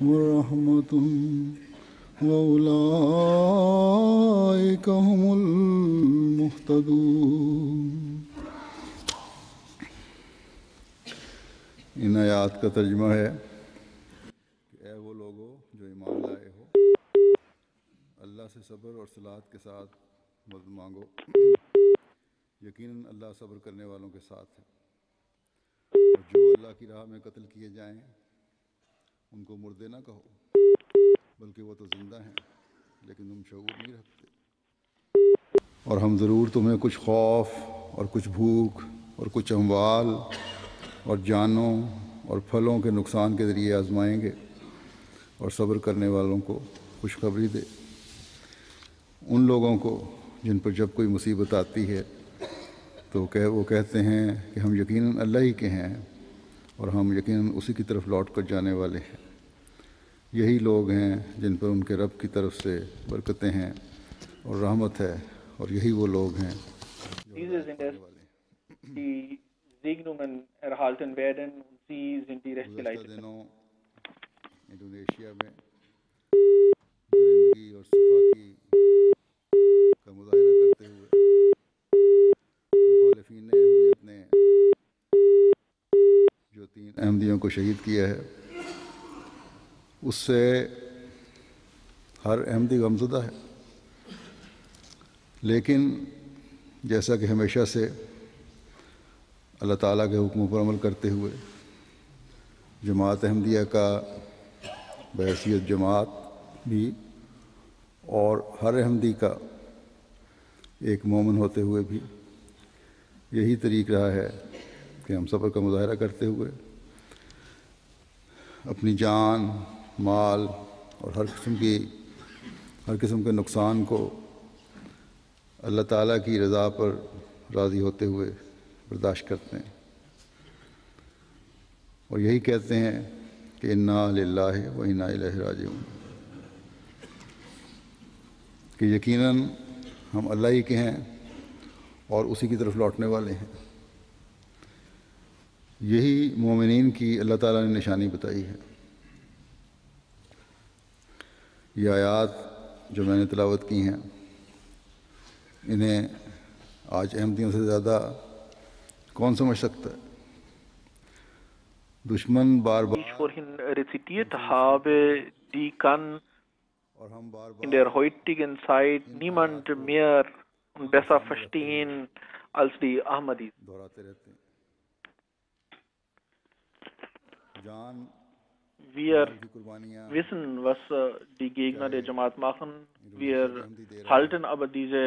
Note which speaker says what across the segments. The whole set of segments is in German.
Speaker 1: ورحمة وأولئك هم المهتدون. इन आयात का तर्जुमा है कि ऐ वो लोगो जो ईमान लाए हो, अल्लाह से सब्र और सलात के साथ मदद मांगो, यकीनन अल्लाह सब्र करने वालों के साथ है। और जो अल्लाह की राह में कत्ल किए जाएं उनको मुर्दे ना कहो, बल्कि वो तो जिंदा हैं लेकिन तुम शऊर नहीं रखते। और हम ज़रूर तुम्हें कुछ खौफ और कुछ भूख और कुछ अमवाल और जानों और फलों के नुकसान के ज़रिए आजमाएंगे और सब्र करने वालों को खुशखबरी दे। उन लोगों को जिन पर जब कोई मुसीबत आती है तो वो कहते हैं कि हम यकीनन अल्लाह ही के हैं और हम यकीनन उसी की तरफ लौट कर जाने वाले हैं। यही लोग हैं जिन पर उनके रब की तरफ से बरकतें हैं और रहमत है, और यही वो लोग हैं जो हिदायत पाने वाले हैं।
Speaker 2: die Segnungen erhalten werden und sie sind die
Speaker 1: गुज़श्ता
Speaker 2: Rechtgeleiteten.
Speaker 1: दिनों इंडोनेशिया में दरिंदगी और सफाकी का मुजाहरा करते हुए मुखालिफिन ने अहमियत ने जो 3 अहमदियों को शहीद किया है, उससे हर अहमदी गमज़दा है। लेकिन जैसा कि हमेशा से अल्लाह ताला के हुक्मों पर अमल करते हुए जमात अहमदिया का बहैसियत जमात भी और हर अहमदी का एक मोमिन होते हुए भी यही तरीक़ रहा है कि हम सब्र का मुज़ाहरा करते हुए अपनी जान, माल और हर किस्म के नुकसान को अल्लाह ताला की रज़ा पर राज़ी होते हुए बर्दाश्त करते हैं और यही कहते हैं कि इन्ना लिल्लाहि व इन्ना इलैहि राजिऊन, कि यकीनन हम अल्लाह ही के हैं और उसी की तरफ लौटने वाले हैं। यही मोमिनीन की अल्लाह ताला ने निशानी बताई है। ये आयात जो मैंने तिलावत की हैं, इन्हें आज अहमदियों से ज़्यादा कौन समझ सकता है? दुश्मन बार
Speaker 2: Die ich
Speaker 1: बार
Speaker 2: vorhin rezitiert habe, die kann
Speaker 1: और हम बार
Speaker 2: in
Speaker 1: बार
Speaker 2: der heutigen Zeit
Speaker 1: इन आयात
Speaker 2: niemand
Speaker 1: को
Speaker 2: mehr und
Speaker 1: आंखों
Speaker 2: besser
Speaker 1: सामने रखते हुए
Speaker 2: verstehen als die Ahmadis.
Speaker 1: दोहराते रहते हैं। जान
Speaker 2: Wir
Speaker 1: माल की कुर्बानियाँ
Speaker 2: wissen, was die Gegner
Speaker 1: चाहे
Speaker 2: der Jamaat machen.
Speaker 1: इंडोनेशिया का
Speaker 2: Wir
Speaker 1: अहमदी दे रहा हो
Speaker 2: halten aber diese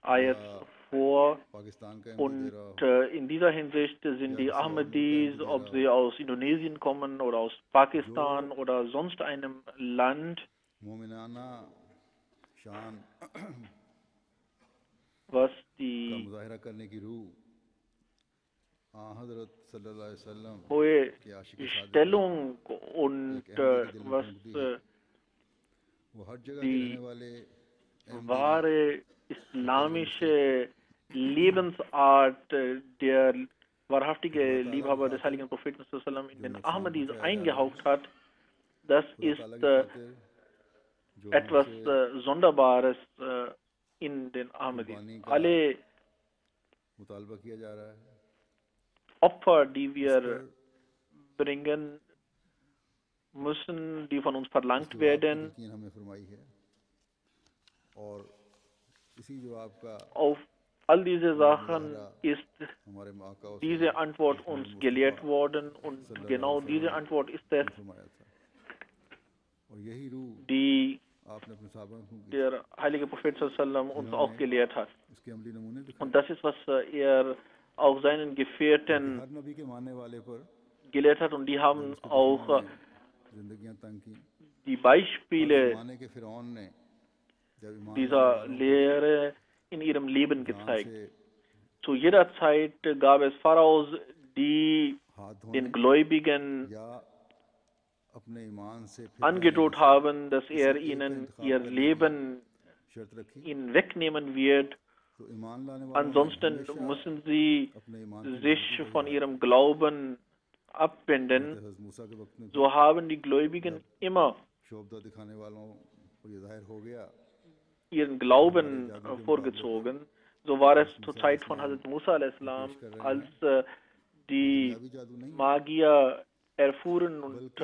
Speaker 2: Ayats
Speaker 1: या
Speaker 2: vor.
Speaker 1: पाकिस्तान का अहमदी दे
Speaker 2: Und
Speaker 1: रहा हो
Speaker 2: in dieser Hinsicht sind
Speaker 1: या
Speaker 2: die
Speaker 1: किसी और मुल्क का
Speaker 2: Ahmadis,
Speaker 1: अहमदी दे
Speaker 2: ob
Speaker 1: रहा हो,
Speaker 2: sie aus Indonesien kommen oder aus
Speaker 1: जो
Speaker 2: Pakistan oder sonst einem Land,
Speaker 1: मोमिनाना शान
Speaker 2: was
Speaker 1: का
Speaker 2: die
Speaker 1: मुजाहरा करने की रूह हज़रत सल्लल्लाहु अलैहि वसल्लम
Speaker 2: hohe
Speaker 1: के आशिक सादिक में
Speaker 2: Stellung und
Speaker 1: एक अहमदी के दिल में
Speaker 2: was
Speaker 1: फूंकती है, वो हर जगह के रहने
Speaker 2: die
Speaker 1: वाले अहमदी भी
Speaker 2: wahre
Speaker 1: मुकर्रम मुस्तैद हैं।
Speaker 2: islamische Lebensart der
Speaker 1: जो खुदा
Speaker 2: wahrhaftige
Speaker 1: ताला की
Speaker 2: Liebhaber des
Speaker 1: खातिर
Speaker 2: heiligen Propheten sallam in
Speaker 1: जो
Speaker 2: den
Speaker 1: नुकसान
Speaker 2: Ahmadis
Speaker 1: पहुंचाया जा रहा है,
Speaker 2: eingehaucht hat, das
Speaker 1: खुदा ताला
Speaker 2: ist
Speaker 1: की खातिर जो
Speaker 2: etwas
Speaker 1: हमसे
Speaker 2: Sonderbares in den Ahmadis.
Speaker 1: कुर्बानी का
Speaker 2: Alle
Speaker 1: मुतालबा किया जा रहा है,
Speaker 2: Opfer, die
Speaker 1: इस
Speaker 2: wir
Speaker 1: पर
Speaker 2: bringen müssen, die von uns verlangt
Speaker 1: इस जवाब की
Speaker 2: werden,
Speaker 1: तलकीन हमें फरमाई है और इसी जवाब का
Speaker 2: auf all diese
Speaker 1: अमली
Speaker 2: Sachen
Speaker 1: मुजाहरा
Speaker 2: ist
Speaker 1: हमारे आका और
Speaker 2: diese Antwort
Speaker 1: रसूल
Speaker 2: uns
Speaker 1: मुस्तफ़ा
Speaker 2: gelehrt worden und
Speaker 1: सल्लल्लाहु
Speaker 2: genau
Speaker 1: अलैहि
Speaker 2: diese
Speaker 1: वसल्लम
Speaker 2: Antwort ist es,
Speaker 1: ने फरमाया था। और यही रूह
Speaker 2: die
Speaker 1: आपने अपने साहबा में फूंकी थी,
Speaker 2: der heilige Prophet sallam uns
Speaker 1: जिन्होंने
Speaker 2: auch gelehrt hat.
Speaker 1: इसके अमली नमूने दिखाए,
Speaker 2: Und das ist, was er auch seinen
Speaker 1: ताकि
Speaker 2: Gefährten
Speaker 1: हर नबी के मानने वाले पर
Speaker 2: gelehrt hat und die
Speaker 1: जब
Speaker 2: haben
Speaker 1: उसके दुश्मनों
Speaker 2: auch
Speaker 1: ने जिंदगियां तंग की,
Speaker 2: die
Speaker 1: हर
Speaker 2: Beispiele
Speaker 1: ज़माने के फ़िरौन ने जब ईमान लाने
Speaker 2: dieser
Speaker 1: वालों पर
Speaker 2: Lehre in ihrem Leben
Speaker 1: जान
Speaker 2: gezeigt.
Speaker 1: से
Speaker 2: Zu jeder Zeit gab es Pharaos, die
Speaker 1: हाथ
Speaker 2: den
Speaker 1: धोने
Speaker 2: Gläubigen
Speaker 1: या अपने ईमान से फिर जाने में
Speaker 2: angedroht
Speaker 1: से
Speaker 2: haben, dass
Speaker 1: किसी
Speaker 2: er
Speaker 1: एक का
Speaker 2: ihnen
Speaker 1: इंतखाब
Speaker 2: ihr
Speaker 1: करने की
Speaker 2: Leben
Speaker 1: शर्त रखी,
Speaker 2: ihnen wegnehmen wird.
Speaker 1: तो ईमान लाने वालों ने
Speaker 2: Ansonsten
Speaker 1: हमेशा
Speaker 2: müssen sie
Speaker 1: अपने ईमान की
Speaker 2: sich
Speaker 1: मजबूती का
Speaker 2: von
Speaker 1: इजहार
Speaker 2: ihrem
Speaker 1: किया।
Speaker 2: Glauben abwenden,
Speaker 1: हज़रत मूसा के वक्त में
Speaker 2: so haben die Gläubigen immer
Speaker 1: शोभा दिखाने वालों को ये ज़ाहिर हो गया
Speaker 2: ihren Glauben vorgezogen. So war es zur Zeit von Hazrat Musa a.s., als die
Speaker 1: दुनियावी जादू नहीं
Speaker 2: Magier erfuhren und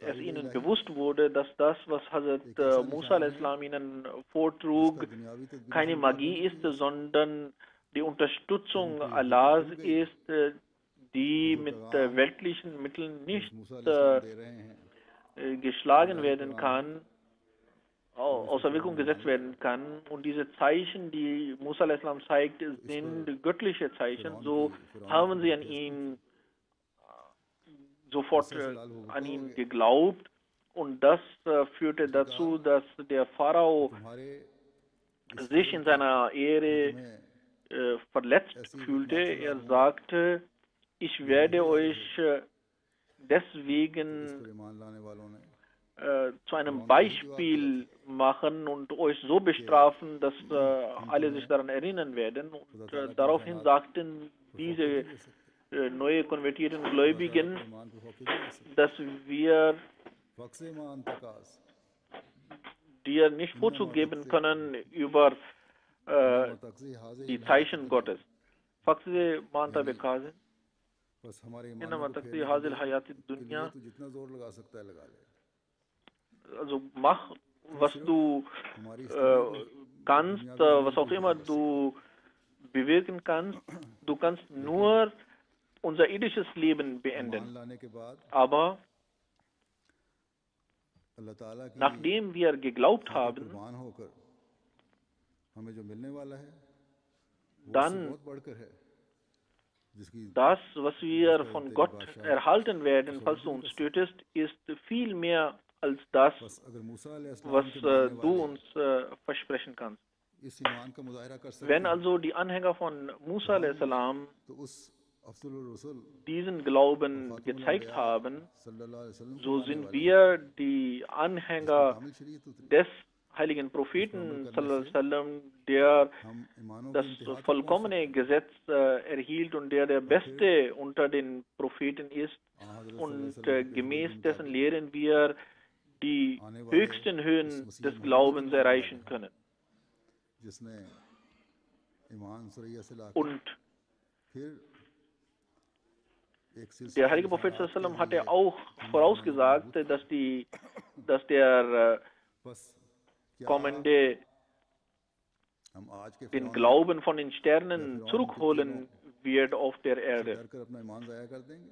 Speaker 2: es ihnen bewusst wurde, dass das, was Hazrat Musa a.s. ihnen vortrug,
Speaker 1: दुनियावी तदबीर
Speaker 2: keine Magie ist, sondern die Unterstützung Allahs ist, die mit weltlichen Mitteln nicht
Speaker 1: मूसा अलैहिस्सलाम दे रहे हैं
Speaker 2: geschlagen werden kann, außer Wirkung gesetzt werden kann. Und diese Zeichen, die Musa a.s. zeigt, sind göttliche Zeichen. So haben sie an ihn sofort an ihn geglaubt. Und das führte dazu, dass der Pharao
Speaker 1: तुम्हारे
Speaker 2: sich in seiner Ehre verletzt fühlte. Er sagte, ich werde euch deswegen
Speaker 1: पर ईमान लाने वालों ने
Speaker 2: zu einem Beispiel machen und euch so bestrafen, dass alle sich daran erinnern werden. Und daraufhin sagten diese neue konvertierten Gläubigen,
Speaker 1: ईमान पर फौकी नहीं सकते
Speaker 2: dass wir
Speaker 1: works ईमान तकास
Speaker 2: dir nicht Vorzug geben können über
Speaker 1: तकसी हाजिर
Speaker 2: die Zeichen Gottes. Faxe manta bekaze,
Speaker 1: बस हमारे ईमान
Speaker 2: inna
Speaker 1: को
Speaker 2: matakti
Speaker 1: फेरने
Speaker 2: hazil
Speaker 1: के
Speaker 2: hayati
Speaker 1: लिए
Speaker 2: dunya.
Speaker 1: तो जितना जोर लगा सकता है लगा ले
Speaker 2: Also mach, was du
Speaker 1: हमारी
Speaker 2: kannst, was auch immer du bewirken kannst. Du kannst nur unser irdisches Leben
Speaker 1: ईमान
Speaker 2: beenden.
Speaker 1: लाने के बाद
Speaker 2: Aber
Speaker 1: अल्लाह ताला की
Speaker 2: nachdem wir geglaubt haben,
Speaker 1: कुर्बान होकर हमें जो मिलने वाला है वो
Speaker 2: dann
Speaker 1: उससे बहुत बढ़कर है जिसकी
Speaker 2: das, was wir von Gott erhalten werden, falls du uns tötest, ist viel mehr als das,
Speaker 1: बस अगर मूसा अलैहिस्सलाम
Speaker 2: was
Speaker 1: के मानने
Speaker 2: du
Speaker 1: वाले
Speaker 2: uns versprechen kannst.
Speaker 1: इस ईमान का मुजाहिरा कर सकते
Speaker 2: Wenn
Speaker 1: हैं
Speaker 2: also die Anhänger von Musa a.s.
Speaker 1: तो उस अफजलुर रसूल
Speaker 2: diesen Glauben gezeigt haben,
Speaker 1: सल्लल्लाहु अलैहि वसल्लम
Speaker 2: so sind wir die Anhänger
Speaker 1: कामिल शरीयत उतरी
Speaker 2: des heiligen Propheten, sallallahu alaihi wasallam, der
Speaker 1: हम ईमानों
Speaker 2: das
Speaker 1: की इंतहा
Speaker 2: vollkommene Gesetz erhielt und der Beste unter den Propheten ist. Und gemäß dessen lehren wir die höchsten Höhen des Glaubens erreichen können.
Speaker 1: जिसने ईमान सुरैया से लाकर
Speaker 2: Und
Speaker 1: फिर एक
Speaker 2: der heilige Prophet sallallahu alaihi wasallam hat ja auch vorausgesagt, dass der
Speaker 1: बस क्या
Speaker 2: kommende
Speaker 1: हम आज के
Speaker 2: den Glauben von den Sternen zurückholen wird auf der Erde.
Speaker 1: डर कर अपना ईमान जाया कर देंगे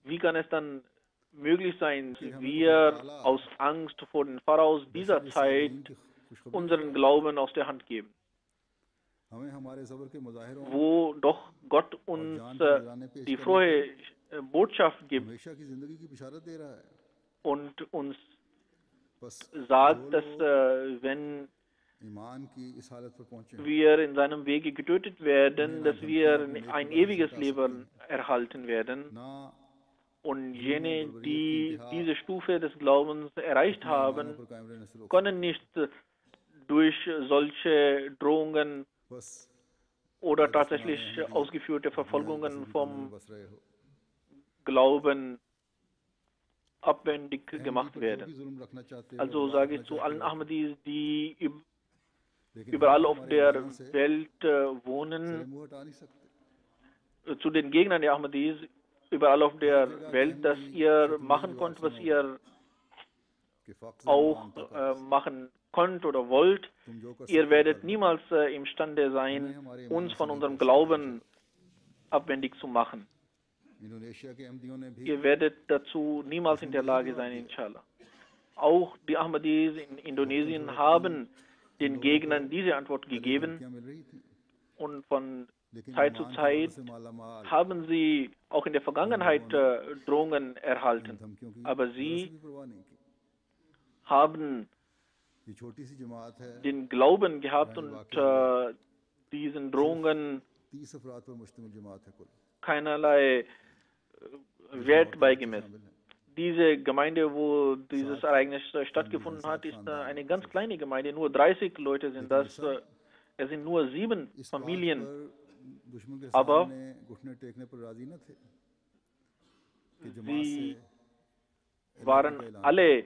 Speaker 2: Wie kann es dann möglich sein, dass wir aus Angst vor den Pharaos dieser Zeit
Speaker 1: इनकी खुशखबरी
Speaker 2: unseren Glauben aus der Hand geben,
Speaker 1: हमें हमारे सब्र के मुजाहिरों
Speaker 2: wo doch Gott uns die frohe Botschaft gibt
Speaker 1: हमेशा की जिंदगी की बिशारत दे रहा है
Speaker 2: und uns
Speaker 1: बस
Speaker 2: sagt, dass wenn
Speaker 1: ईमान की इस हालत पर पहुंचे
Speaker 2: wir in seinem Wege getötet werden, dass wir ein ewiges Leben erhalten werden.
Speaker 1: ना
Speaker 2: Und jene, die diese Stufe des Glaubens erreicht haben,
Speaker 1: पर कायम रहने से रोक
Speaker 2: können nicht durch solche Drohungen
Speaker 1: बस
Speaker 2: oder tatsächlich ausgeführte Verfolgungen vom
Speaker 1: बस रहे हो
Speaker 2: Glauben abwendig gemacht
Speaker 1: भी
Speaker 2: werden.
Speaker 1: जुल्म रखना चाहते हो
Speaker 2: Also sage ich zu allen Ahmadis, die
Speaker 1: लेकिन
Speaker 2: überall auf
Speaker 1: हमारे
Speaker 2: der
Speaker 1: ईमान से
Speaker 2: Welt wohnen,
Speaker 1: मुंह हटा नहीं सकते
Speaker 2: zu den Gegnern der Ahmadis, überall auf der Welt, dass ihr machen könnt, was ihr
Speaker 1: कि फ़क्र
Speaker 2: auch machen könnt oder wollt.
Speaker 1: तुम जो कर
Speaker 2: Ihr werdet niemals imstande sein, uns von unserem Glauben abwendig zu machen.
Speaker 1: Indonesia के अहमदियों ने भी
Speaker 2: Ihr werdet dazu niemals in der Lage sein, inshallah. Auch die Ahmadis in Indonesien haben den Gegnern diese Antwort gegeben
Speaker 1: क्या मिल रही थी
Speaker 2: und von
Speaker 1: लेकिन
Speaker 2: Zeit zu
Speaker 1: ईमान की
Speaker 2: Zeit
Speaker 1: वजह से मालामाल
Speaker 2: haben sie auch in der Vergangenheit Drohungen erhalten.
Speaker 1: धमकियों की
Speaker 2: Aber
Speaker 1: जरा सी
Speaker 2: sie
Speaker 1: भी परवाह नहीं की
Speaker 2: haben
Speaker 1: ये छोटी सी जमात है
Speaker 2: den Glauben gehabt und diesen Drohungen
Speaker 1: 30 अफराद पर मुश्तमिल जमात है कुल
Speaker 2: keinerlei Wert beigemessen.
Speaker 1: शामिल है
Speaker 2: Diese Gemeinde, wo dieses Ereignis stattgefunden hat, ist eine ganz kleine Gemeinde. Nur 30 Leute sind das. Es sind nur 7
Speaker 1: इस बात
Speaker 2: Familien.
Speaker 1: पर दुश्मन के
Speaker 2: Aber
Speaker 1: सामने घुटने टेकने पर राजी न थे
Speaker 2: Sie waren alle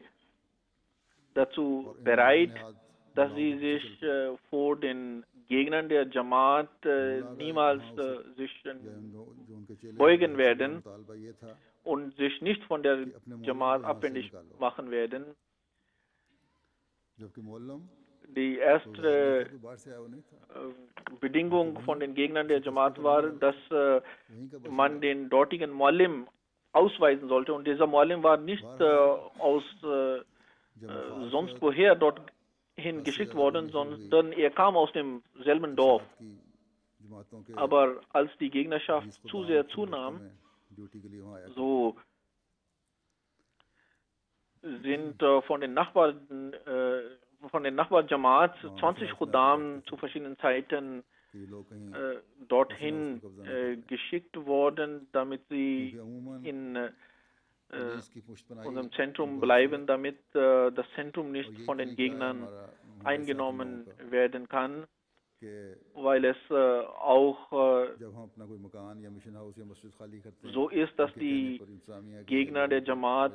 Speaker 2: dazu bereit, dass sie sich vor den Gegnern der Jamaat niemals sich beugen werden und sich nicht von der Jamaat abhängig machen werden. Die erste Bedingung von den Gegnern der Jamaat war, dass man den dortigen Muallim ausweisen sollte. Und dieser Muallim war nicht aus sonst woher dorthin geschickt worden, sondern er kam aus demselben Dorf. Aber als die Gegnerschaft zu sehr zunahm, so sind von den Nachbar-Jamaats 20 Khuddam zu verschiedenen Zeiten dorthin geschickt worden, damit sie in unserem Zentrum bleiben, damit das Zentrum nicht von den Gegnern eingenommen werden kann, weil es auch so ist, dass die Gegner der Jamaat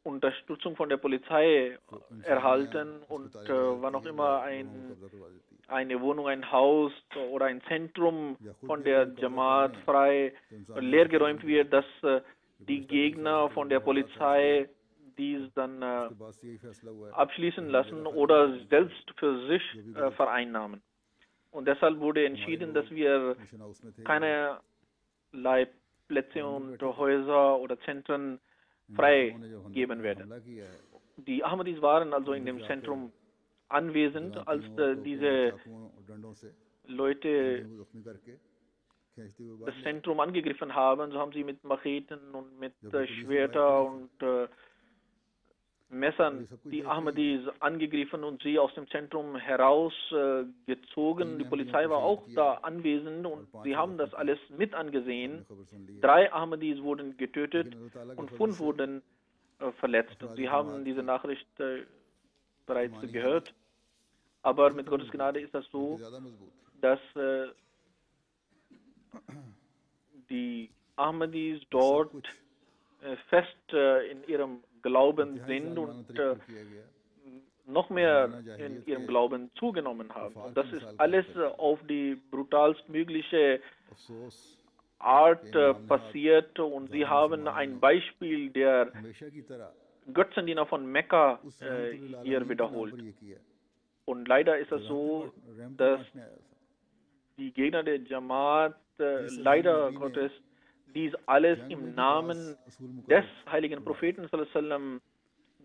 Speaker 2: Unterstützung von der Polizei erhalten und wann auch immer eine Wohnung, ein Haus oder ein Zentrum von der Jamaat frei leergeräumt wird, dass die Gegner von der Polizei dies dann abschließen lassen oder selbst für sich vereinnahmen. Und deshalb wurde entschieden, dass wir keinerlei Plätze und Häuser oder Zentren freigeben werden. Die Ahmadis waren also in dem Zentrum anwesend, als diese Leute das Zentrum angegriffen haben. So haben sie mit Macheten und mit Schwertern und Messern die Ahmadis angegriffen und sie aus dem Zentrum herausgezogen. Die Polizei war auch da anwesend und sie haben das alles mit angesehen. 3 Ahmadis wurden getötet und 5 wurden verletzt. Sie haben diese Nachricht bereits gehört. Aber mit Gottes Gnade ist das so, dass die Ahmadis dort fest in ihrem Glauben sind und noch mehr in ihrem Glauben zugenommen haben. Und das ist alles auf die brutalstmögliche Art passiert und sie haben ein Beispiel der Götzendiener von Mekka hier wiederholt. Und leider ist es so, dass die Gegner der Jamaat leider Gottes dies alles im Namen des heiligen Propheten sallam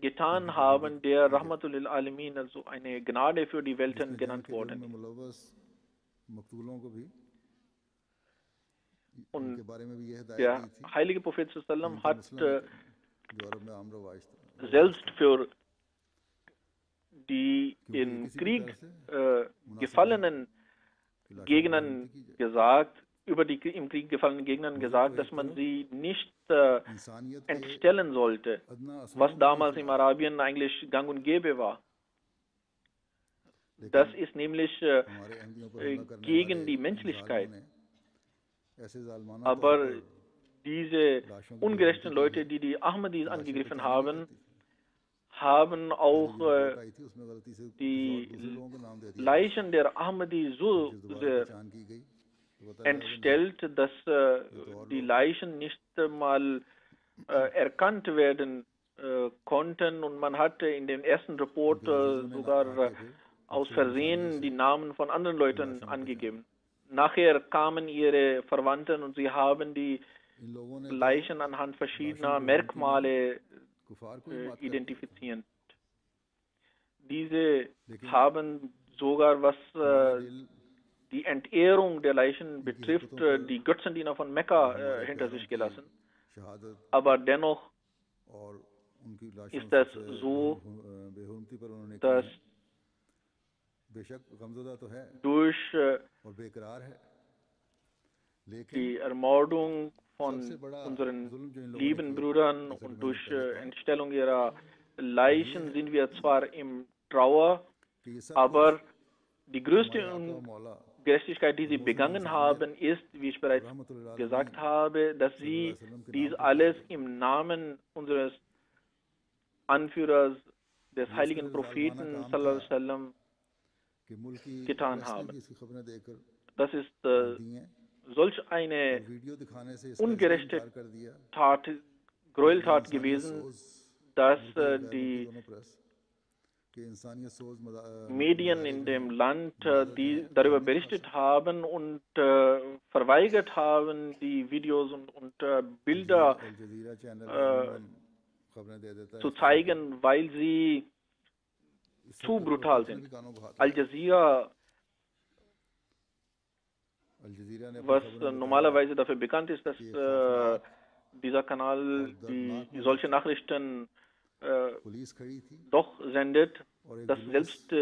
Speaker 2: getan haben, der Rahmatul lil Alamin, also eine Gnade für die Welten genannt worden ist. Und der heilige Prophet sallam hat selbst für die im Krieg gefallenen Gegnern gesagt, über die im Krieg gefallenen Gegnern gesagt, dass man sie nicht entstellen sollte, was damals im Arabien eigentlich gang und gäbe war. Das ist nämlich gegen die Menschlichkeit. Aber diese ungerechten Leute, die die Ahmadis angegriffen haben, haben auch die Leichen der Ahmadis so sehr entstellt, dass die Leichen nicht mal erkannt werden konnten und man hatte in dem ersten Report sogar aus Versehen die Namen von anderen Leuten angegeben. Nachher kamen ihre Verwandten und sie haben die Leichen anhand verschiedener Merkmale identifiziert. Diese haben sogar, was die Entehrung der Leichen betrifft, die Götzendiener von Mekka hinter sich gelassen. Aber dennoch ist es so, dass durch die Ermordung von unseren lieben Brüdern und durch Entstellung ihrer Leichen sind wir zwar im Trauer, aber die größte und Gerechtigkeit, die sie begangen haben, ist, wie ich bereits gesagt habe, dass sie dies alles im Namen unseres Anführers, des heiligen Propheten sallallahu alaihi wasallam, getan haben. Das ist solch eine ungerechte Tat, Gräueltat gewesen, dass die Medien in dem Land, die darüber berichtet haben und verweigert haben, die Videos und Bilder zu zeigen, weil sie zu brutal sind. Al Jazeera, was normalerweise dafür bekannt ist, dass dieser Kanal solche Nachrichten doch sendet, dass selbst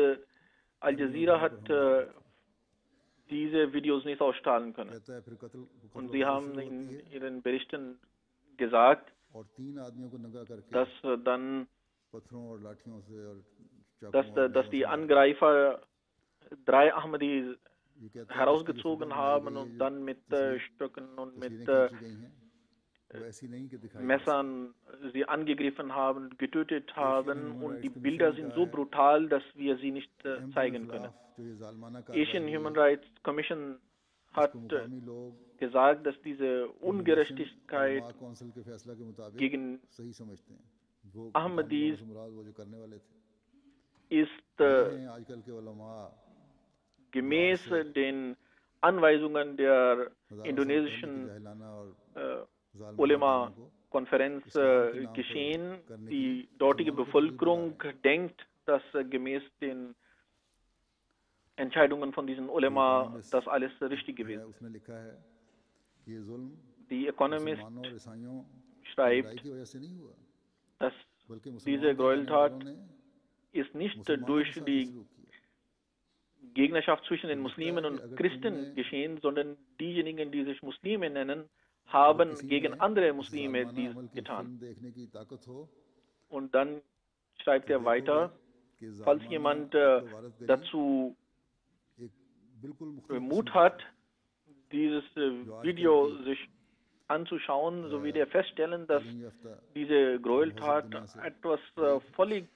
Speaker 2: Al Jazeera hat diese Videos nicht ausstrahlen können. Und sie haben in ihren Berichten gesagt, dass dann dass die Angreifer 3 Ahmadis herausgezogen haben und dann mit Stöcken und mit Messern sie angegriffen haben, getötet haben, und die Bilder sind so brutal, dass wir sie nicht zeigen können. Asian Human Rights Commission hat gesagt, dass diese Ungerechtigkeit gegen Ahmadis ist gemäß den Anweisungen der indonesischen Ulema-Konferenz geschehen. Die dortige Bevölkerung denkt, dass gemäß den Entscheidungen von diesen Ulema das alles richtig gewesen ist. Die Economist schreibt, dass diese Gräueltat ist nicht durch die Gegnerschaft zwischen den Muslimen und Christen geschehen, sondern diejenigen, die sich Muslime nennen, haben gegen andere Muslime dies getan. Und dann schreibt er weiter, falls jemand dazu Mut hat, dieses Video sich anzuschauen, so wird er feststellen, dass diese Gräueltat etwas völlig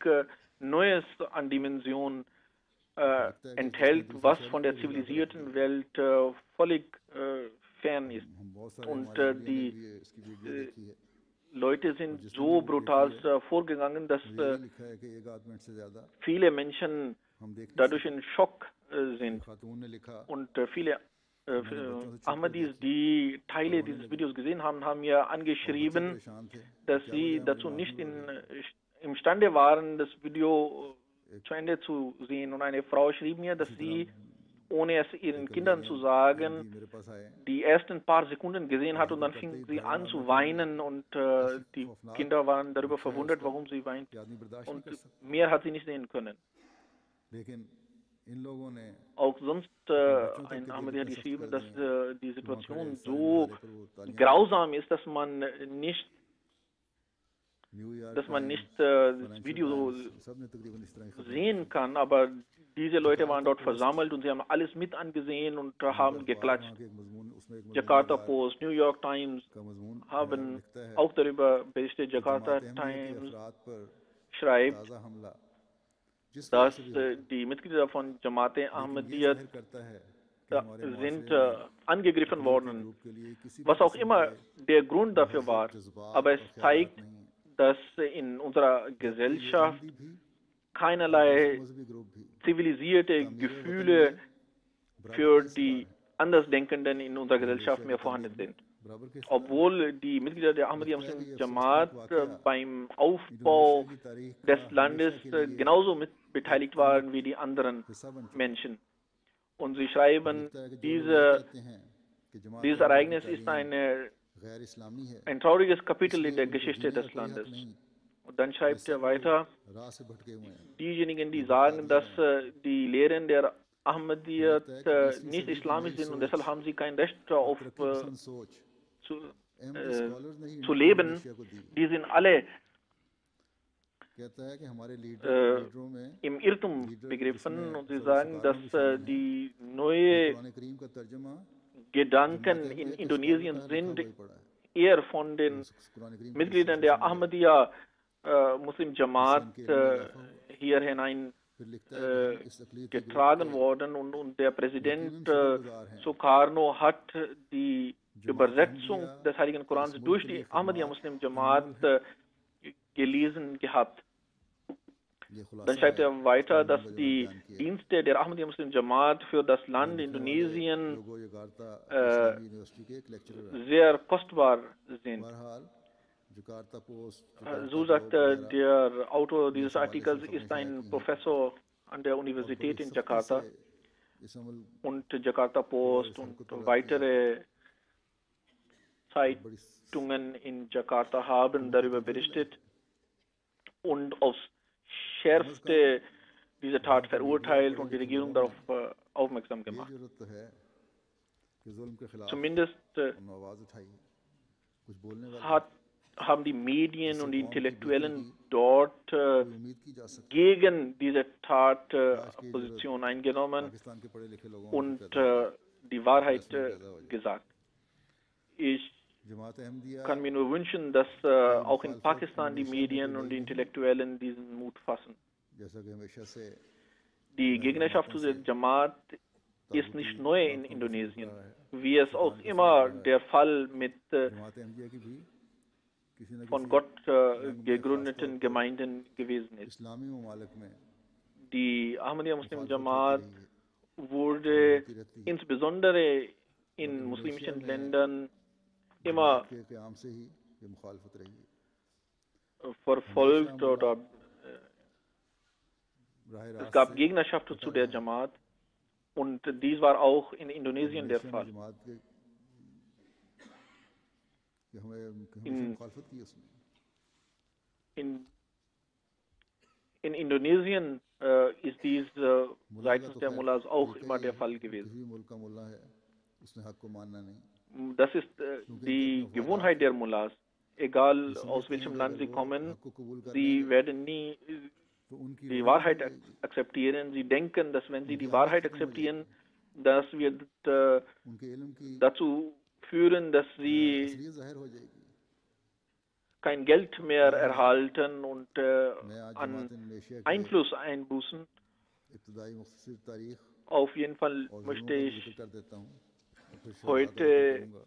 Speaker 2: Neues an Dimension enthält, was von der zivilisierten Welt völlig fern ist. Und die Leute sind so brutal vorgegangen, dass viele Menschen dadurch in Schock sind. Und viele Ahmadis, die Teile dieses Videos gesehen haben, haben mir angeschrieben, dass sie dazu nicht imstande waren, das Video zu Ende zu sehen. Und eine Frau schrieb mir, dass sie, ohne es ihren Kindern zu sagen, die ersten paar Sekunden gesehen hat, und dann fing sie an zu weinen, und die Kinder waren darüber verwundert, warum sie weint. Und mehr hat sie nicht sehen können. Auch sonst ein Ahmadi hat geschrieben, dass die Situation so grausam ist, dass man nicht das Video sehen kann, aber diese Leute waren dort versammelt und sie haben alles mit angesehen und haben geklatscht. Jakarta Post, New York Times haben auch darüber berichtet. Jakarta Times schreibt, dass die Mitglieder von Jamaat-e Ahmadiyyat sind angegriffen worden. Was auch immer der Grund dafür war, aber es zeigt, dass in unserer Gesellschaft keinerlei zivilisierte Gefühle für die Andersdenkenden in unserer Gesellschaft mehr vorhanden sind. Obwohl die Mitglieder der Ahmadiyya Muslim Jamaat beim Aufbau des Landes genauso mit beteiligt waren wie die anderen Menschen. Und sie schreiben, dieses Ereignis ist ein trauriges Kapitel in der Geschichte des Landes. Und dann schreibt er weiter, diejenigen, die sagen, dass die Lehren der Ahmadiyyat nicht islamisch sind und deshalb haben sie kein Recht darauf zu leben, die sind alle
Speaker 1: कहता है कि हमारे
Speaker 2: äh,
Speaker 1: लीडरों में
Speaker 2: im Irrtum
Speaker 1: leader
Speaker 2: begriffen
Speaker 1: जिसमें
Speaker 2: und sie
Speaker 1: ज़रूर
Speaker 2: sagen,
Speaker 1: सिखारों
Speaker 2: dass
Speaker 1: भी शामिल हैं,
Speaker 2: die
Speaker 1: ये
Speaker 2: neue
Speaker 1: कुरान करीम का तर्जुमा
Speaker 2: Gedanken
Speaker 1: जमात
Speaker 2: in
Speaker 1: अहमदिया के स्कॉलर
Speaker 2: Indonesien
Speaker 1: का लिखा
Speaker 2: sind
Speaker 1: हुआ ही पड़ा है,
Speaker 2: eher von
Speaker 1: तो
Speaker 2: den
Speaker 1: कुरान करीम की
Speaker 2: Mitgliedern
Speaker 1: तफसीर
Speaker 2: der
Speaker 1: समझ आए,
Speaker 2: Ahmadiyya Muslim
Speaker 1: इससे
Speaker 2: Jamaat
Speaker 1: इनके इल्म में इजाफा हुआ।
Speaker 2: hier hinein
Speaker 1: फिर लिखता है कि हम इस अक़लीती ग्रुप
Speaker 2: getragen
Speaker 1: के
Speaker 2: worden und der Präsident
Speaker 1: यकीनन शुक्रगुजार हैं।
Speaker 2: Sukarno hat die
Speaker 1: जमात
Speaker 2: Übersetzung
Speaker 1: अहमदिया
Speaker 2: des Heiligen
Speaker 1: के इस
Speaker 2: Korans
Speaker 1: मुल्क
Speaker 2: durch
Speaker 1: के
Speaker 2: die
Speaker 1: लिए
Speaker 2: Ahmadiyya
Speaker 1: खिदमत
Speaker 2: Muslim
Speaker 1: अनमोल
Speaker 2: Jamaat
Speaker 1: है।
Speaker 2: gelesen gehabt.
Speaker 1: ये
Speaker 2: Dann
Speaker 1: खुलासा
Speaker 2: schreibt
Speaker 1: है
Speaker 2: er
Speaker 1: जो
Speaker 2: weiter,
Speaker 1: मैंने
Speaker 2: dass
Speaker 1: मुकदमे में
Speaker 2: die
Speaker 1: बयान किया है।
Speaker 2: Dienste der Ahmadiyya Muslim Jamaat für das
Speaker 1: ये
Speaker 2: Land
Speaker 1: लिखने वाले
Speaker 2: Indonesien
Speaker 1: योगो यकार्ता के इस्लामी यूनिवर्सिटी के एक लेक्चरर हैं।
Speaker 2: sehr kostbar sind.
Speaker 1: बहरहाल Jakarta post,
Speaker 2: So
Speaker 1: Jakarta
Speaker 2: sagt
Speaker 1: globe वगैरह
Speaker 2: der Autor
Speaker 1: ने
Speaker 2: dieses
Speaker 1: इस हवाले से
Speaker 2: Artikels
Speaker 1: खबरें
Speaker 2: ist
Speaker 1: शाया
Speaker 2: ein
Speaker 1: की हैं
Speaker 2: Professor an der
Speaker 1: और बड़ी
Speaker 2: Universität in
Speaker 1: सख्ती से
Speaker 2: Jakarta
Speaker 1: इस अमल
Speaker 2: und Jakarta
Speaker 1: और
Speaker 2: Post
Speaker 1: इस
Speaker 2: und
Speaker 1: हरकत को रद्द किया।
Speaker 2: weitere
Speaker 1: और बड़ी
Speaker 2: Zeitungen in Jakarta haben
Speaker 1: हुकूमत की
Speaker 2: darüber
Speaker 1: तवज्जो दिलाई।
Speaker 2: berichtet und aufs
Speaker 1: कम अज़
Speaker 2: Schärfste diese Tat
Speaker 1: यहाँ के मीडिया
Speaker 2: verurteilt
Speaker 1: पढ़े
Speaker 2: und die
Speaker 1: लिखे
Speaker 2: Regierung
Speaker 1: लोगों
Speaker 2: darauf
Speaker 1: ने
Speaker 2: aufmerksam
Speaker 1: ये
Speaker 2: gemacht.
Speaker 1: जरूरत तो है कि जुल्म के खिलाफ
Speaker 2: Zumindest
Speaker 1: उन्होंने आवाज़ उठाई, कुछ बोलने वाले
Speaker 2: haben die Medien
Speaker 1: जिससे
Speaker 2: und die
Speaker 1: कौम की बेहतरी
Speaker 2: Intellektuellen
Speaker 1: की
Speaker 2: dort
Speaker 1: कोई उम्मीद की जा सकती है।
Speaker 2: gegen diese Tat
Speaker 1: आज की जरूरत
Speaker 2: Position eingenommen
Speaker 1: पाकिस्तान के पढ़े लिखे लोगों
Speaker 2: und
Speaker 1: की पैदा हो जाए,
Speaker 2: die Wahrheit
Speaker 1: इसमें पैदा हो जाए।
Speaker 2: gesagt. Ich
Speaker 1: जमात Ahmadiyya
Speaker 2: kann mir nur wünschen, dass
Speaker 1: की
Speaker 2: auch in
Speaker 1: मुखालफत
Speaker 2: Pakistan die
Speaker 1: हमेशा
Speaker 2: Medien
Speaker 1: होती
Speaker 2: und die
Speaker 1: रही है,
Speaker 2: Intellektuellen diesen Mut fassen.
Speaker 1: जैसा कि हमेशा से
Speaker 2: Die
Speaker 1: इन
Speaker 2: Gegnerschaft
Speaker 1: जमातों
Speaker 2: zu
Speaker 1: से
Speaker 2: der Jamaat ist
Speaker 1: ताबूती
Speaker 2: nicht neu in
Speaker 1: बातों का सबूत
Speaker 2: Indonesien,
Speaker 1: रहा है,
Speaker 2: wie es auch
Speaker 1: शैतान का सबूत
Speaker 2: immer
Speaker 1: रहा है।
Speaker 2: der Fall mit
Speaker 1: जमात अहमदिया की भी किसी न
Speaker 2: von
Speaker 1: किसी
Speaker 2: Gott
Speaker 1: रंग में
Speaker 2: gegründeten
Speaker 1: खासतौर पर
Speaker 2: Gemeinden gewesen ist.
Speaker 1: इस्लामी ममालिक में
Speaker 2: Die Ahmadiyya Muslim
Speaker 1: मुखालफत होती
Speaker 2: Jamaat
Speaker 1: रही है और
Speaker 2: wurde
Speaker 1: होती रहती है,
Speaker 2: insbesondere
Speaker 1: और
Speaker 2: in
Speaker 1: इंडोनेशिया
Speaker 2: muslimischen
Speaker 1: में
Speaker 2: Ländern immer
Speaker 1: जमात के क़याम से ही ये मुखालफत रही है।
Speaker 2: verfolgt
Speaker 1: हमेशा
Speaker 2: oder
Speaker 1: राह
Speaker 2: es
Speaker 1: रास्त
Speaker 2: gab
Speaker 1: से
Speaker 2: Gegnerschaft
Speaker 1: हटा
Speaker 2: zu
Speaker 1: रहा
Speaker 2: der
Speaker 1: है।
Speaker 2: Jamaat und dies war auch in Indonesien der
Speaker 1: Indonesia में
Speaker 2: Fall.
Speaker 1: जमात के कि हमें हमेशा
Speaker 2: In,
Speaker 1: मुखालफत की उसने।
Speaker 2: in Indonesien ist dies
Speaker 1: मुल्ला का
Speaker 2: seitens
Speaker 1: तो
Speaker 2: der
Speaker 1: खैर
Speaker 2: Mullahs auch
Speaker 1: तरीका
Speaker 2: immer
Speaker 1: ही
Speaker 2: der
Speaker 1: है
Speaker 2: Fall
Speaker 1: कि
Speaker 2: gewesen.
Speaker 1: किसी भी मुल्क का मुल्ला है उसने हक को मानना नहीं,
Speaker 2: Das ist
Speaker 1: क्योंकि इनके अपने
Speaker 2: die
Speaker 1: वफादार
Speaker 2: Gewohnheit
Speaker 1: थे।
Speaker 2: der Mullahs. Egal
Speaker 1: ये
Speaker 2: aus
Speaker 1: समझते
Speaker 2: welchem
Speaker 1: हैं कि
Speaker 2: Land
Speaker 1: अगर
Speaker 2: sie
Speaker 1: वो
Speaker 2: kommen,
Speaker 1: हक को कबूल कर
Speaker 2: sie
Speaker 1: लेंगे
Speaker 2: werden nie
Speaker 1: तो उनकी
Speaker 2: die
Speaker 1: रोटी
Speaker 2: Wahrheit
Speaker 1: बन जाएगी,
Speaker 2: akzeptieren. Sie denken, dass wenn sie
Speaker 1: उनकी
Speaker 2: die
Speaker 1: हालत
Speaker 2: Wahrheit
Speaker 1: खत्म हो
Speaker 2: akzeptieren,
Speaker 1: जाएगी,
Speaker 2: das wird
Speaker 1: उनके इल्म की
Speaker 2: dazu führen, dass sie
Speaker 1: असलियत जाहिर हो जाएगी।
Speaker 2: kein Geld mehr
Speaker 1: बहरहाल
Speaker 2: erhalten und
Speaker 1: मैं आज
Speaker 2: an
Speaker 1: जमात इंडोनेशिया के
Speaker 2: Einfluss einbußen.
Speaker 1: इब्तदाई मुख्तसर तारीख
Speaker 2: Auf jeden Fall
Speaker 1: और
Speaker 2: möchte
Speaker 1: जुल्मों का भी
Speaker 2: ich
Speaker 1: जिक्र कर देता हूँ और फिर शहदाद का
Speaker 2: heute
Speaker 1: जिक्र करूँगा।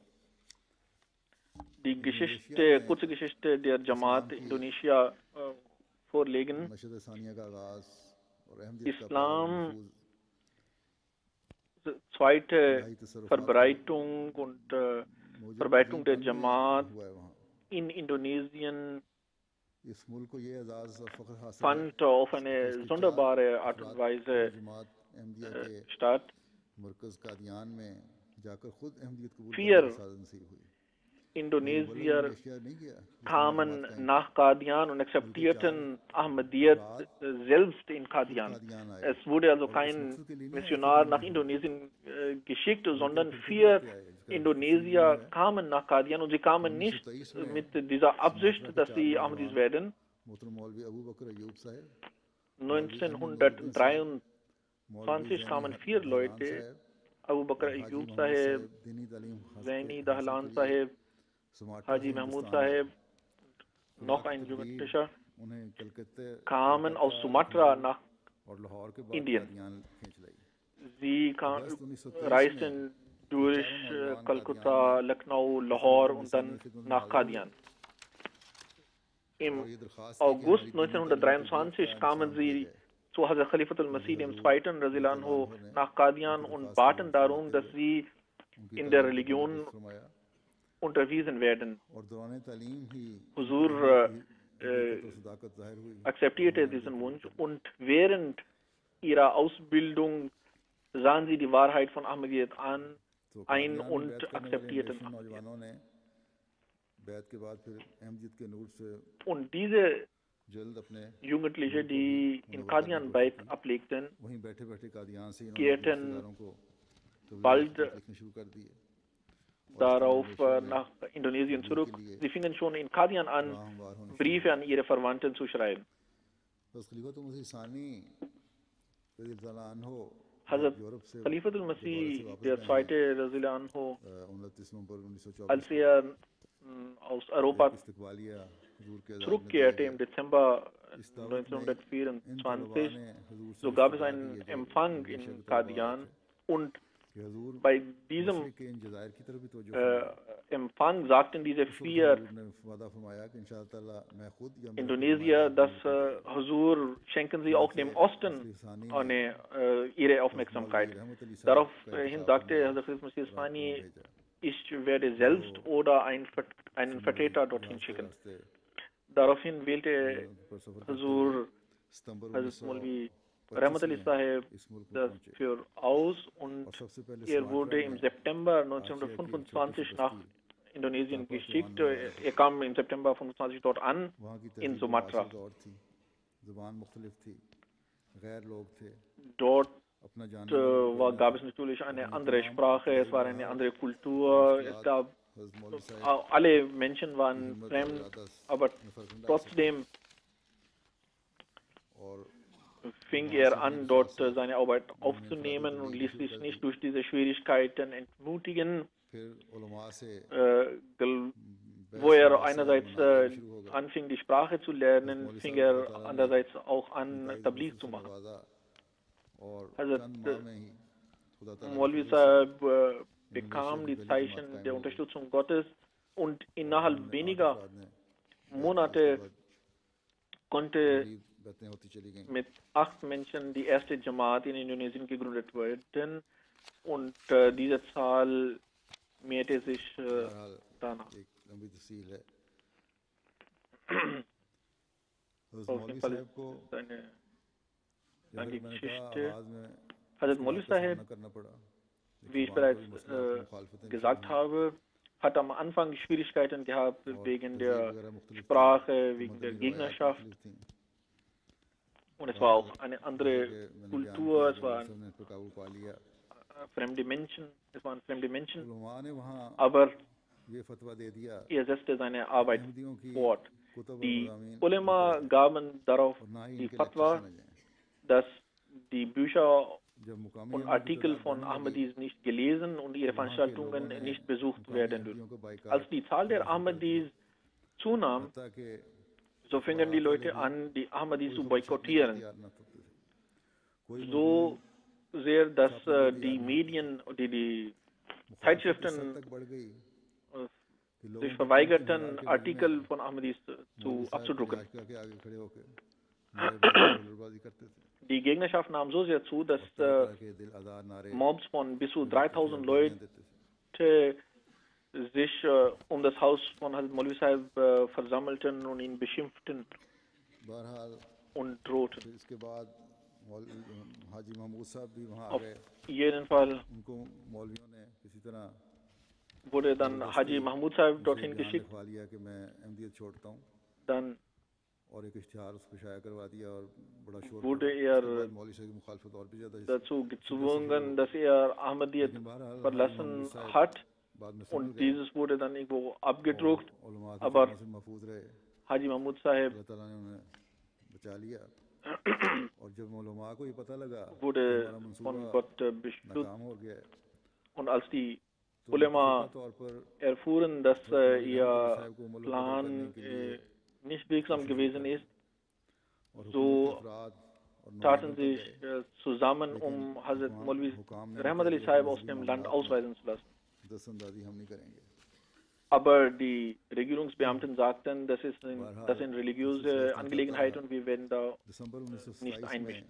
Speaker 2: die
Speaker 1: इंडोनेशिया
Speaker 2: Geschichte,
Speaker 1: में
Speaker 2: kurze Geschichte der Jamaat
Speaker 1: इस्लाम की
Speaker 2: Indonesia vorlegen.
Speaker 1: नशद सानिया का आगाज़ और अहमदियत का पहला
Speaker 2: Islam,
Speaker 1: नफूज़
Speaker 2: zweite
Speaker 1: इलाही तसर्रुफ़ात का
Speaker 2: Verbreitung und
Speaker 1: मौजूद
Speaker 2: Verbreitung der
Speaker 1: अजीब ढंग में
Speaker 2: Jamaat
Speaker 1: हुआ है वहाँ।
Speaker 2: in Indonesien
Speaker 1: इस मुल्क को ये एजाज़ और फ़ख्र हासिल है
Speaker 2: fand auf
Speaker 1: कि
Speaker 2: eine
Speaker 1: उसके चार
Speaker 2: sonderbare Art und
Speaker 1: अफराद
Speaker 2: Weise
Speaker 1: जमात अहमदिया के
Speaker 2: statt.
Speaker 1: मरकज़ कादियान में जाकर खुद अहमदियत कबूल करने
Speaker 2: 4
Speaker 1: की सादत नसीब हुई।
Speaker 2: Indonesier
Speaker 1: इंडोनेशिया नहीं गया जिसने
Speaker 2: kamen
Speaker 1: जमात कायम
Speaker 2: nach Qadian und akzeptierten Ahmadiyyat selbst in
Speaker 1: खुद
Speaker 2: Qadian.
Speaker 1: कादियान आए
Speaker 2: Es wurde also
Speaker 1: और इस
Speaker 2: kein
Speaker 1: मकसद के लिए नहीं आए कि
Speaker 2: Missionar nach
Speaker 1: दुनिया
Speaker 2: Indonesien geschickt,
Speaker 1: बल्कि
Speaker 2: sondern
Speaker 1: फिर
Speaker 2: 4
Speaker 1: के आए जिसका
Speaker 2: Indonesier
Speaker 1: है
Speaker 2: kamen nach Qadian und sie kamen nicht
Speaker 1: 1923
Speaker 2: mit
Speaker 1: में
Speaker 2: dieser Absicht,
Speaker 1: सुमात्रा के
Speaker 2: dass
Speaker 1: 4
Speaker 2: sie Ahmadis
Speaker 1: नौजवान
Speaker 2: werden.
Speaker 1: मोहतरम मौलवी अबू बकर अयूब साहब, मौलवी अमीन नूरुद्दीन
Speaker 2: 1923
Speaker 1: मौलवी
Speaker 2: kamen
Speaker 1: ज़ैनी
Speaker 2: 4
Speaker 1: दहलान
Speaker 2: Leute,
Speaker 1: साहब
Speaker 2: Abu Bakr
Speaker 1: और हाजी
Speaker 2: Ayyub
Speaker 1: मोहम्मद
Speaker 2: Sahib,
Speaker 1: साहब दीनी तालीम
Speaker 2: Zaini
Speaker 1: हासिल
Speaker 2: Dahlan
Speaker 1: के लिए
Speaker 2: Sahib,
Speaker 1: सुमात्रा
Speaker 2: Haji
Speaker 1: से
Speaker 2: Mahmud
Speaker 1: हिंदुस्तान आए।
Speaker 2: Sahib, noch
Speaker 1: खुदा की
Speaker 2: ein
Speaker 1: तकदीर
Speaker 2: Jugendlicher,
Speaker 1: उन्हें कलकत्ते
Speaker 2: kamen aus
Speaker 1: कलकत्ता
Speaker 2: Sumatra
Speaker 1: लखनऊ
Speaker 2: nach
Speaker 1: और लाहौर के बाद
Speaker 2: Indien.
Speaker 1: कादियान खींच लाई।
Speaker 2: Sie
Speaker 1: अगस्त 1923 में
Speaker 2: reisten
Speaker 1: ये
Speaker 2: durch
Speaker 1: चारों नौजवान
Speaker 2: Kalkutta,
Speaker 1: कादियान में
Speaker 2: Lucknow,
Speaker 1: इस्लामी
Speaker 2: Lahore und
Speaker 1: इंसानी
Speaker 2: dann
Speaker 1: खिदमत में
Speaker 2: nach
Speaker 1: हाजिर हुए
Speaker 2: Qadian. Im
Speaker 1: और ये दरख्वास्त की कि
Speaker 2: August
Speaker 1: हमारी दीनी तालीम की बेहद
Speaker 2: 1923
Speaker 1: का
Speaker 2: kamen
Speaker 1: इंतजाम किया
Speaker 2: sie
Speaker 1: जाए।
Speaker 2: zu Hazrat Khalifatul
Speaker 1: मुझे
Speaker 2: Masih dem
Speaker 1: हजूर
Speaker 2: II.
Speaker 1: रज़ी
Speaker 2: Radhiyallahu
Speaker 1: अल्लाह
Speaker 2: anhu
Speaker 1: अन्हु ने
Speaker 2: nach Qadian
Speaker 1: उनकी
Speaker 2: und
Speaker 1: दरख्वास्त
Speaker 2: baten
Speaker 1: कबूल
Speaker 2: darum,
Speaker 1: फरमाते
Speaker 2: dass
Speaker 1: हुए
Speaker 2: sie
Speaker 1: उनकी
Speaker 2: in der
Speaker 1: तालीम को
Speaker 2: Religion
Speaker 1: मुनव्वर फरमाया
Speaker 2: unterwiesen werden.
Speaker 1: और दौरान तालीम ही
Speaker 2: Huzur
Speaker 1: इनकी तबीयत और सदाकत ज़ाहिर हुई।
Speaker 2: akzeptierte diesen Wunsch und während ihrer Ausbildung sahen sie die Wahrheit von Ahmadiyyat
Speaker 1: तो
Speaker 2: ein
Speaker 1: कादियान में
Speaker 2: und
Speaker 1: बैत करने वाले
Speaker 2: akzeptierten
Speaker 1: इंडोनेशियन
Speaker 2: Ahmadiyyat.
Speaker 1: नौजवानों ने बैत के बाद फिर अहमदियत के नूर से
Speaker 2: Und diese
Speaker 1: जल्द अपने
Speaker 2: Jugendliche,
Speaker 1: मुल्क को भी
Speaker 2: die in
Speaker 1: मुनव्वर करने
Speaker 2: Qadian
Speaker 1: की
Speaker 2: Beit
Speaker 1: कोशिश की।
Speaker 2: ablegten,
Speaker 1: वहीं बैठे बैठे कादियान से इन्होंने अपने
Speaker 2: kehrten
Speaker 1: रिश्तेदारों को
Speaker 2: bald
Speaker 1: तबलीग लिखने शुरू कर दिए और
Speaker 2: darauf
Speaker 1: इंडोनेशिया में
Speaker 2: nach Indonesien
Speaker 1: तबलीग
Speaker 2: zurück.
Speaker 1: के लिए
Speaker 2: Sie fingen schon in Qadian an,
Speaker 1: राहमवार होने शुरू
Speaker 2: Briefe an ihre Verwandten zu schreiben. Hazrat Khalifatul Masih, der Zweite, Radiallahu Anhu, als er aus Europa zurückkehrte im Dezember 1924, so gab es einen Empfang in Qadian und bei diesem Empfang sagten diese 4 Indonesier, dass Huzur, schenken Sie auch dem Osten Ihre Aufmerksamkeit. Daraufhin sagte Hazrat Masih Thani, ich werde selbst oder einen Vertreter dorthin schicken. Daraufhin wählte Huzur Hazrat Maulvi Rahmat Ali Sahib dafür aus und er wurde im September 1925 nach Indonesien geschickt. Er kam im September 1925 dort an, in Sumatra. Dort gab es natürlich eine andere Sprache, es war eine andere Kultur, es gab, alle Menschen waren fremd, aber trotzdem fing er an, dort seine Arbeit aufzunehmen und ließ sich nicht durch diese Schwierigkeiten entmutigen, wo er einerseits anfing, die Sprache zu lernen, fing er andererseits auch an, Tabligh zu machen. Also Maulvi Sahib bekam die Zeichen der Unterstützung Gottes und innerhalb weniger Monate konnte mit 8 Menschen die erste Jamaat in Indonesien gegründet werden und diese Zahl mehrte sich danach. Auf jeden Fall ist eine Geschichte. Hazrat Maulvi Sahib, wie ich bereits gesagt habe, hat am Anfang Schwierigkeiten gehabt wegen der Sprache, wegen der Gegnerschaft. Und es war auch eine andere Kultur, es waren fremde Menschen, aber er setzte seine Arbeit fort. Die Ulema gaben darauf die Fatwa, dass die Bücher und Artikel von Ahmadis nicht gelesen und ihre Veranstaltungen nicht besucht werden dürfen. Als die Zahl der Ahmadis zunahm, so fingen die Leute an, die Ahmadis zu boykottieren. So sehr, dass die Medien, die Zeitschriften sich verweigerten, Artikel von Ahmadis abzudrucken. Die Gegnerschaft nahm so sehr zu, dass Mobs von bis zu 3000 Leute sich um das Haus von Hazrat Maulvi Sahib versammelten und ihn beschimpften und drohten. Auf jeden Fall wurde dann Haji Mahmud Sahib dorthin geschickt. Dann wurde er dazu gezwungen, dass er Ahmadiyyat verlassen hat. Und dieses wurde dann irgendwo abgedruckt, aber Haji Mahmud Sahib wurde von Gott beschützt. Und als die Ulema erfuhren, dass ihr Plan nicht wirksam gewesen ist, so taten sich zusammen, um Hazrat Maulvi Rahmat Ali Sahib aus dem Land ausweisen zu lassen. Aber die Regierungsbeamten sagten, das sind religiöse Angelegenheiten und wir werden da nicht einmischen.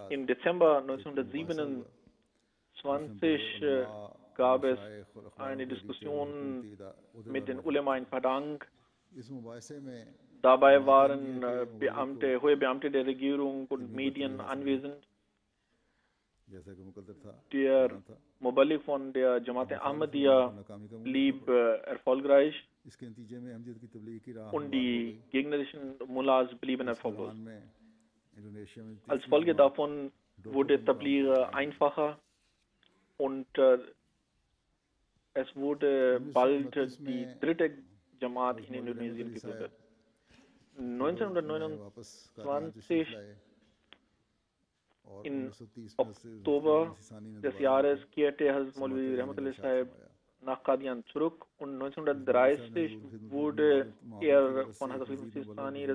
Speaker 2: Im Dezember 1927 gab es eine Diskussion mit den Ulema in Padang. Dabei waren hohe Beamte der Regierung und Medien anwesend. Der Muballigh von der Jamaat Ahmadiyya blieb erfolgreich und die gegnerischen Mullahs blieben erfolglos. Als Folge davon wurde Tabligh einfacher und es wurde bald die dritte Jamaat in Indonesien gegründet. 1929 im Oktober des Jahres kehrte Hazrat Maulvi Rahmatullah Sahib nach Qadian zurück und 1930 wurde er von Hazrat Masih Thani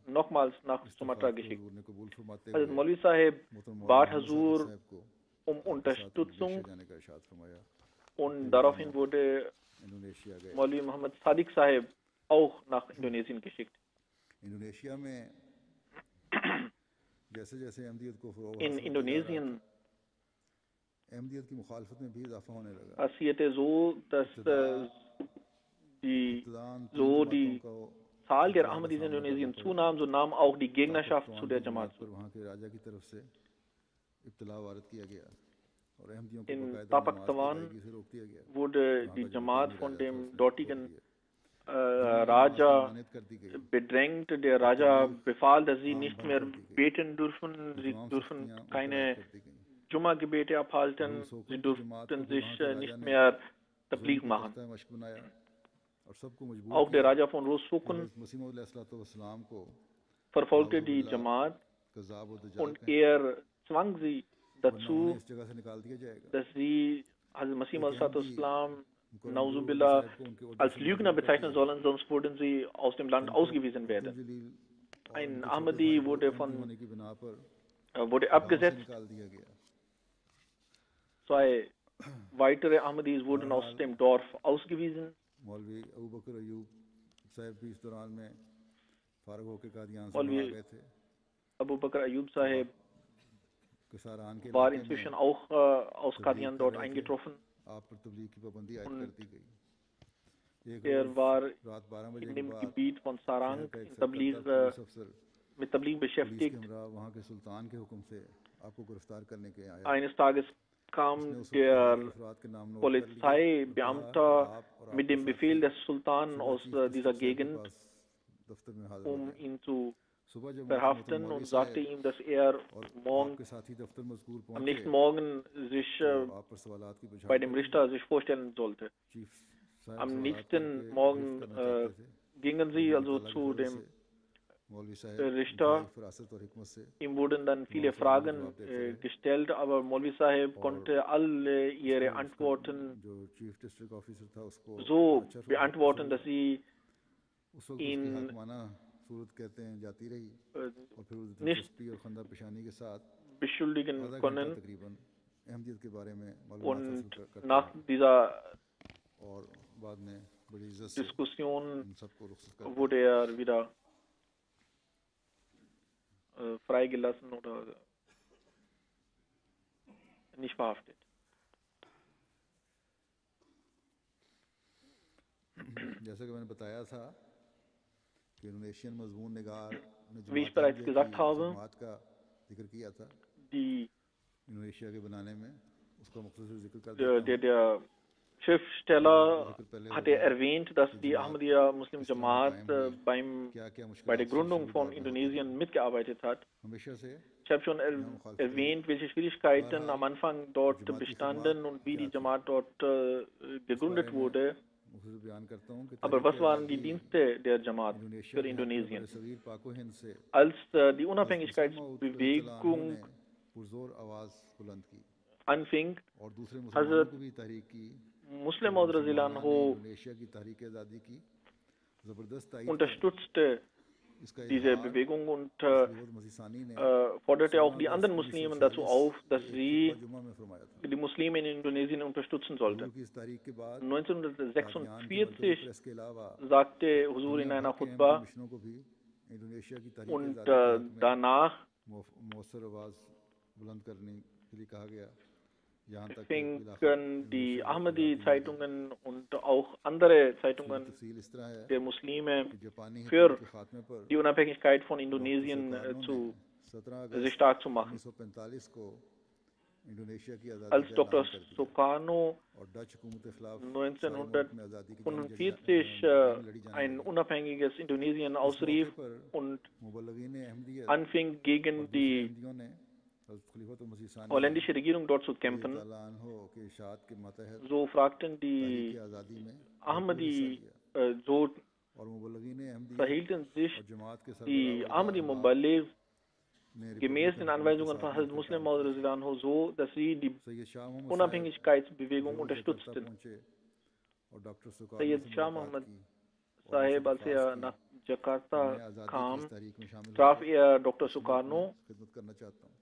Speaker 2: nochmals nach Sumatra geschickt. Hazrat Maulvi Sahib bat Hazur um Unterstützung und daraufhin wurde Maulvi Muhammad Sadiq Sahib auch nach Indonesien geschickt. In Indonesien passierte so, dass die Zahl der Ahmadis in Indonesien zunahm, so nahm auch die Gegnerschaft zu der Jamaat zu. In Tapak Tawan wurde die Jamaat von dem dortigen Raja bedrängt. Der Raja befahl, dass sie nicht mehr beten dürfen, sie dürfen keine Jumma-Gebete abhalten, sie durften sich nicht mehr Tabligh machen. Auch der Raja von Rosukun verfolgte die Jamaat und er zwang sie dazu, dass sie Hazrat Masih Maud Nauzubillah als Lügner bezeichnen sollen, sonst würden sie aus dem Land ausgewiesen werden. Ein Ahmadi wurde abgesetzt. 2 weitere Ahmadis wurden aus dem Dorf ausgewiesen. Maulvi Abu Bakr Ayub Sahib war inzwischen auch aus Qadian dort eingetroffen. Und er war in dem Gebiet von Sarang mit Tabligh beschäftigt. Eines Tages kam der Polizeibeamter mit dem Befehl des Sultan aus dieser Gegend, um ihn zu verhaften, und sagte ihm, dass er am nächsten Morgen sich bei dem Richter sich vorstellen sollte. Am nächsten Morgen gingen sie also zu dem Richter. Ihm wurden dann viele Fragen gestellt, aber Maulvi Sahib konnte alle ihre Antworten so beantworten, dass sie ihn nicht beschuldigen können. Und nach dieser Diskussion wurde er wieder freigelassen oder nicht verhaftet. Wie ich bereits gesagt habe, der Schriftsteller hatte erwähnt, dass die Ahmadiyya Muslim Jamaat bei der Gründung von Indonesien mitgearbeitet hat. Ich habe schon erwähnt, welche Schwierigkeiten am Anfang dort bestanden und wie die Jamaat dort gegründet wurde. Aber was waren die Dienste der Jamaat für Indonesien? Als die Unabhängigkeitsbewegung anfing, Hazrat Muslim Maud unterstützte diese Bewegung und forderte auch die anderen Muslimen dazu auf, dass sie die Muslime in Indonesien unterstützen sollten. 1946 sagte Huzur in einer Khutbah, und danach fingen die Ahmadi-Zeitungen und auch andere Zeitungen der Muslime für die Unabhängigkeit von Indonesien sich stark zu machen. Als Dr. Sukarno 1945 ein unabhängiges Indonesien ausrief und anfing, gegen die holländische Regierung dort zu kämpfen, so fragten die Ahmadi, so
Speaker 1: और मुबल्लिगीन Ahmadiyya
Speaker 2: verhielten sich
Speaker 1: और जमात के
Speaker 2: die
Speaker 1: सरबराह
Speaker 2: Ahmadi Muballigh gemäß den Anweisungen von Hazrat Muslim Maud Radhiyallahu anhu so, dass sie die
Speaker 1: Syed शाह मोहम्मद साहब
Speaker 2: Unabhängigkeitsbewegung
Speaker 1: जरूर Jakarta
Speaker 2: unterstützten.
Speaker 1: पहुंचे और डॉक्टर सुकारनो
Speaker 2: Sayyid
Speaker 1: से
Speaker 2: Shah
Speaker 1: मुलाकात
Speaker 2: Muhammad
Speaker 1: की और
Speaker 2: Sahib,
Speaker 1: उनसे
Speaker 2: als
Speaker 1: दरख्वास्त
Speaker 2: nach
Speaker 1: की
Speaker 2: Jakarta
Speaker 1: मैं आज़ादी की
Speaker 2: kam,
Speaker 1: इस तारीख में शामिल
Speaker 2: traf
Speaker 1: होकर
Speaker 2: Dr.
Speaker 1: इस मुल्क में
Speaker 2: Sukarno
Speaker 1: खिदमत करना चाहता हूँ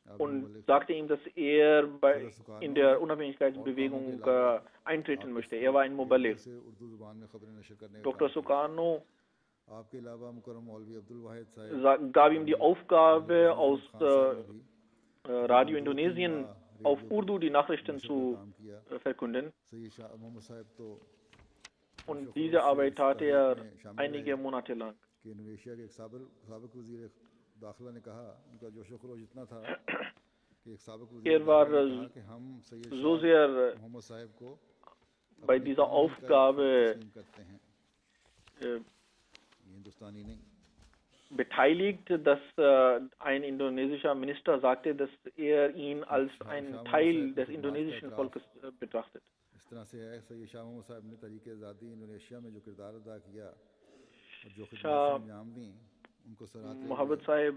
Speaker 1: आप
Speaker 2: und
Speaker 1: मुबल्लिग
Speaker 2: sagte ihm, dass
Speaker 1: सदर
Speaker 2: in
Speaker 1: सुकारनो ने
Speaker 2: der
Speaker 1: और कामों के
Speaker 2: Unabhängigkeitsbewegung
Speaker 1: अलावा
Speaker 2: eintreten
Speaker 1: आपके
Speaker 2: möchte. Er war ein
Speaker 1: के
Speaker 2: Muballigh.
Speaker 1: ज़रिए से उर्दू ज़ुबान में खबरें नशर करने का
Speaker 2: Dr.
Speaker 1: काम किया
Speaker 2: Sukarno
Speaker 1: आपके अलावा मुकर्रम मौलवी अब्दुल वाहिद साहब
Speaker 2: gab ihm die
Speaker 1: मलिक
Speaker 2: Aufgabe,
Speaker 1: अजीज
Speaker 2: aus
Speaker 1: अहमद खान साहब ने भी
Speaker 2: Radio
Speaker 1: तकरीबन 2-3
Speaker 2: Indonesien
Speaker 1: माह
Speaker 2: auf
Speaker 1: radio
Speaker 2: Urdu die Nachrichten
Speaker 1: नशर का
Speaker 2: zu
Speaker 1: काम किया
Speaker 2: verkünden.
Speaker 1: सैयद शाह मोहम्मद साहब तो
Speaker 2: Und
Speaker 1: जोश व
Speaker 2: diese
Speaker 1: खरोश से
Speaker 2: Arbeit
Speaker 1: इस
Speaker 2: tat
Speaker 1: तहरीक
Speaker 2: er
Speaker 1: में शामिल
Speaker 2: einige
Speaker 1: रहे
Speaker 2: Monate lang.
Speaker 1: कि इंडोनेशिया के एक साबिक वज़ीर दाखिला ने कहा उनका जोश व खरोश इतना था कि एक साबिक वज़ीर
Speaker 2: War
Speaker 1: दाखिला ने कहा कि हम सैयद
Speaker 2: so
Speaker 1: शाह
Speaker 2: sehr
Speaker 1: मोहम्मद साहब को
Speaker 2: bei
Speaker 1: अपनी
Speaker 2: dieser
Speaker 1: कौम ही का खत
Speaker 2: Aufgabe
Speaker 1: तस्लीम करते हैं
Speaker 2: äh,
Speaker 1: ये हिंदुस्तानी नहीं
Speaker 2: beteiligt, dass ein indonesischer Minister sagte, dass er ihn als einen Teil des indonesischen Volkes betrachtet.
Speaker 1: इस तरह से है सैयद शाह मोहम्मद साहब ने तरीके आज़ादी इंडोनेशिया में जो किरदार अदा किया और जो खिदमतें अंजाम दी उनको सराहते हुए
Speaker 2: Mohammed Sahib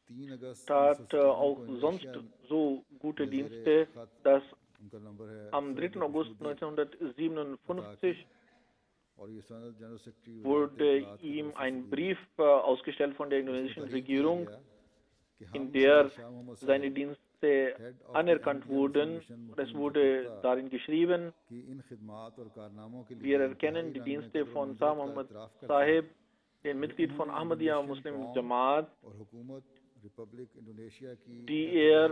Speaker 1: 3 अगस्त
Speaker 2: tat
Speaker 1: 1957
Speaker 2: auch
Speaker 1: को
Speaker 2: sonst
Speaker 1: इंडोनेशिया
Speaker 2: so gute
Speaker 1: में ज़ेरे
Speaker 2: Dienste,
Speaker 1: खत
Speaker 2: dass
Speaker 1: उनका नंबर है
Speaker 2: am 3. August 1957
Speaker 1: और ये सनद general secretary
Speaker 2: wurde ihm ein Brief ausgestellt von der indonesischen Regierung,
Speaker 1: कि
Speaker 2: in
Speaker 1: हम
Speaker 2: der
Speaker 1: सैयद शाह मोहम्मद
Speaker 2: seine
Speaker 1: साहब
Speaker 2: Dienste anerkannt wurden. Es wurde darin geschrieben,
Speaker 1: की इन खिदमात और कारनामों के लिए
Speaker 2: wir erkennen die Dienste von Shah Mohammad Sahib, den Mitglied von Ahmadiyya Muslim Jamaat,
Speaker 1: और हुकूमत रिपब्लिक इंडोनेशिया की
Speaker 2: die er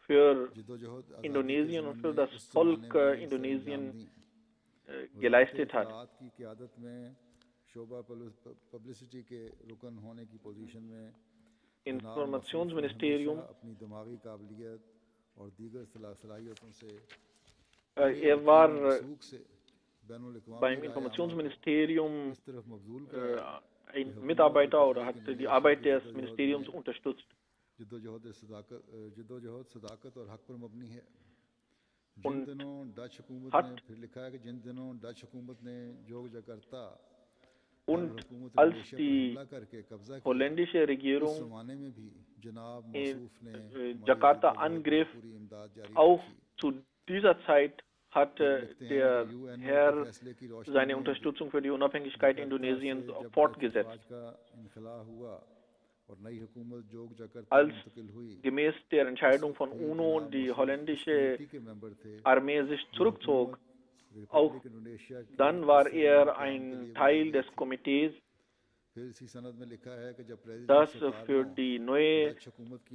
Speaker 2: für
Speaker 1: जिद्दोजहद
Speaker 2: Indonesien und für das Volk Indonesien geleistet hat.
Speaker 1: की क़यादत में शोबा पब्लिसिटी के रुकन होने की पोजीशन में
Speaker 2: Informationsministerium.
Speaker 1: अपनी दिमागी काबिलियत और दीगर सलाहियतों से
Speaker 2: Er war
Speaker 1: से
Speaker 2: beim Informationsministerium
Speaker 1: इस तरफ मबजूल
Speaker 2: ein Mitarbeiter oder hat die Arbeit des Ministeriums unterstützt.
Speaker 1: जिद्दोजहद सदाकत और हक पर मबनी है
Speaker 2: Und
Speaker 1: जिन दिनों डच हुकूमत
Speaker 2: hat
Speaker 1: ने फिर लिखा है कि जिन दिनों डच हुकूमत ने जोग Jakarta
Speaker 2: Und als die holländische Regierung Jakarta angriff, auch zu dieser Zeit hatte der Herr seine Unterstützung für die Unabhängigkeit Indonesiens fortgesetzt. Als gemäß der Entscheidung von UNO die holländische Armee sich zurückzog, auch dann war er ein Teil des Komitees, das für die neue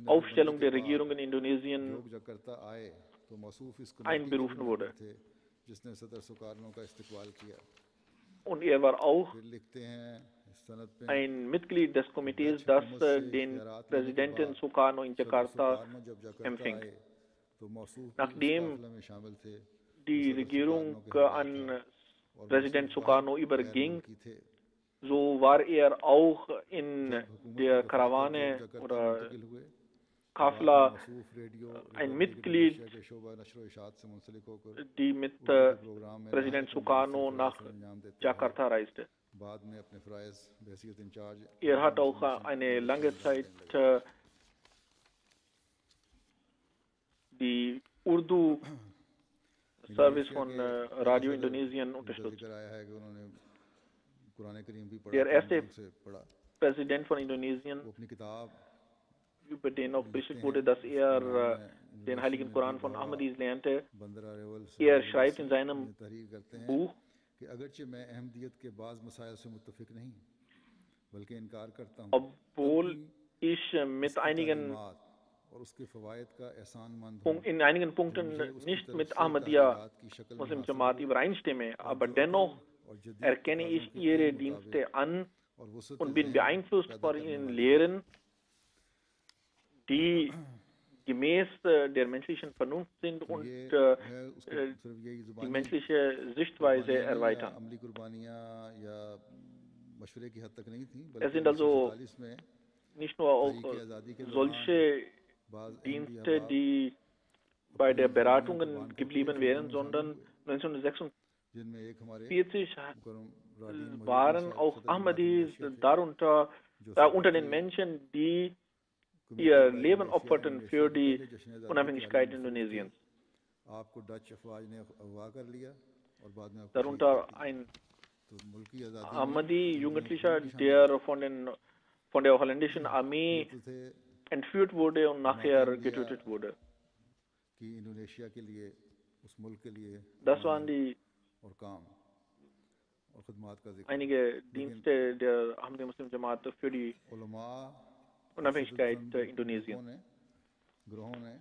Speaker 2: Aufstellung der Regierung in Indonesien einberufen wurde. Und er war auch ein Mitglied des Komitees, das den Präsidenten Sukarno in Jakarta empfing. Nachdem die Regierung an Präsident Sukarno überging, so war er auch in der Karawane oder Kafla ein Mitglied, die mit Präsident Sukarno nach Jakarta reiste. Er hat auch eine lange Zeit die Urdu-Service von Radio Indonesien unterstützt. Der erste Präsident von Indonesien, über den auch berichtet wurde, dass er den Heiligen Koran von Ahmadis lernte, er schreibt in seinem Buch, obwohl ich mit in einigen Punkten nicht mit Ahmadiyya Muslim Jamaat übereinstimme, aber dennoch erkenne ich ihre Dienste an und bin beeinflusst von ihren Lehren, die gemäß der menschlichen Vernunft sind und die menschliche Sichtweise erweitern. Es sind also nicht nur auch solche Dienste, die bei der Beratungen geblieben wären, sondern 1956
Speaker 1: जिनमें एक हमारे
Speaker 2: 40
Speaker 1: मुकर्रम राडीन मोहिउद्दीन
Speaker 2: waren
Speaker 1: साहब
Speaker 2: auch
Speaker 1: सदर जमात
Speaker 2: Ahmadis
Speaker 1: Malaysia थे,
Speaker 2: darunter
Speaker 1: जो
Speaker 2: unter den
Speaker 1: secretary
Speaker 2: Menschen, die
Speaker 1: committee
Speaker 2: ihr
Speaker 1: बराए
Speaker 2: Leben
Speaker 1: Malaysia
Speaker 2: opferten
Speaker 1: Indonesia
Speaker 2: für
Speaker 1: के
Speaker 2: die
Speaker 1: पहले जश्न आज़ादी के आलमी
Speaker 2: Unabhängigkeit
Speaker 1: मुस्तरद थे।
Speaker 2: Indonesiens.
Speaker 1: आपको डच अफवाज ने अगवा कर लिया और बाद में आपको शहीद कर
Speaker 2: Darunter
Speaker 1: दिया।
Speaker 2: ein
Speaker 1: तो मुल्की आज़ादी में
Speaker 2: Ahmadi
Speaker 1: इनमें
Speaker 2: Jugendlicher,
Speaker 1: भी शामिल
Speaker 2: der
Speaker 1: है।
Speaker 2: von der holländischen
Speaker 1: ये
Speaker 2: Armee
Speaker 1: तो थे
Speaker 2: entführt wurde und
Speaker 1: जमात
Speaker 2: nachher
Speaker 1: अहमदिया
Speaker 2: getötet wurde.
Speaker 1: की इंडोनेशिया के लिए, उस मुल्क के लिए
Speaker 2: Das waren
Speaker 1: अमानी
Speaker 2: die
Speaker 1: और काम और खदमात का जिक्र।
Speaker 2: einige
Speaker 1: लेकिन
Speaker 2: Dienste der Ahmadi Muslim Jamaat für die
Speaker 1: उलमा और
Speaker 2: Unabhängigkeit
Speaker 1: शिद्दतपसंद
Speaker 2: Indonesiens.
Speaker 1: ग्रोहों ने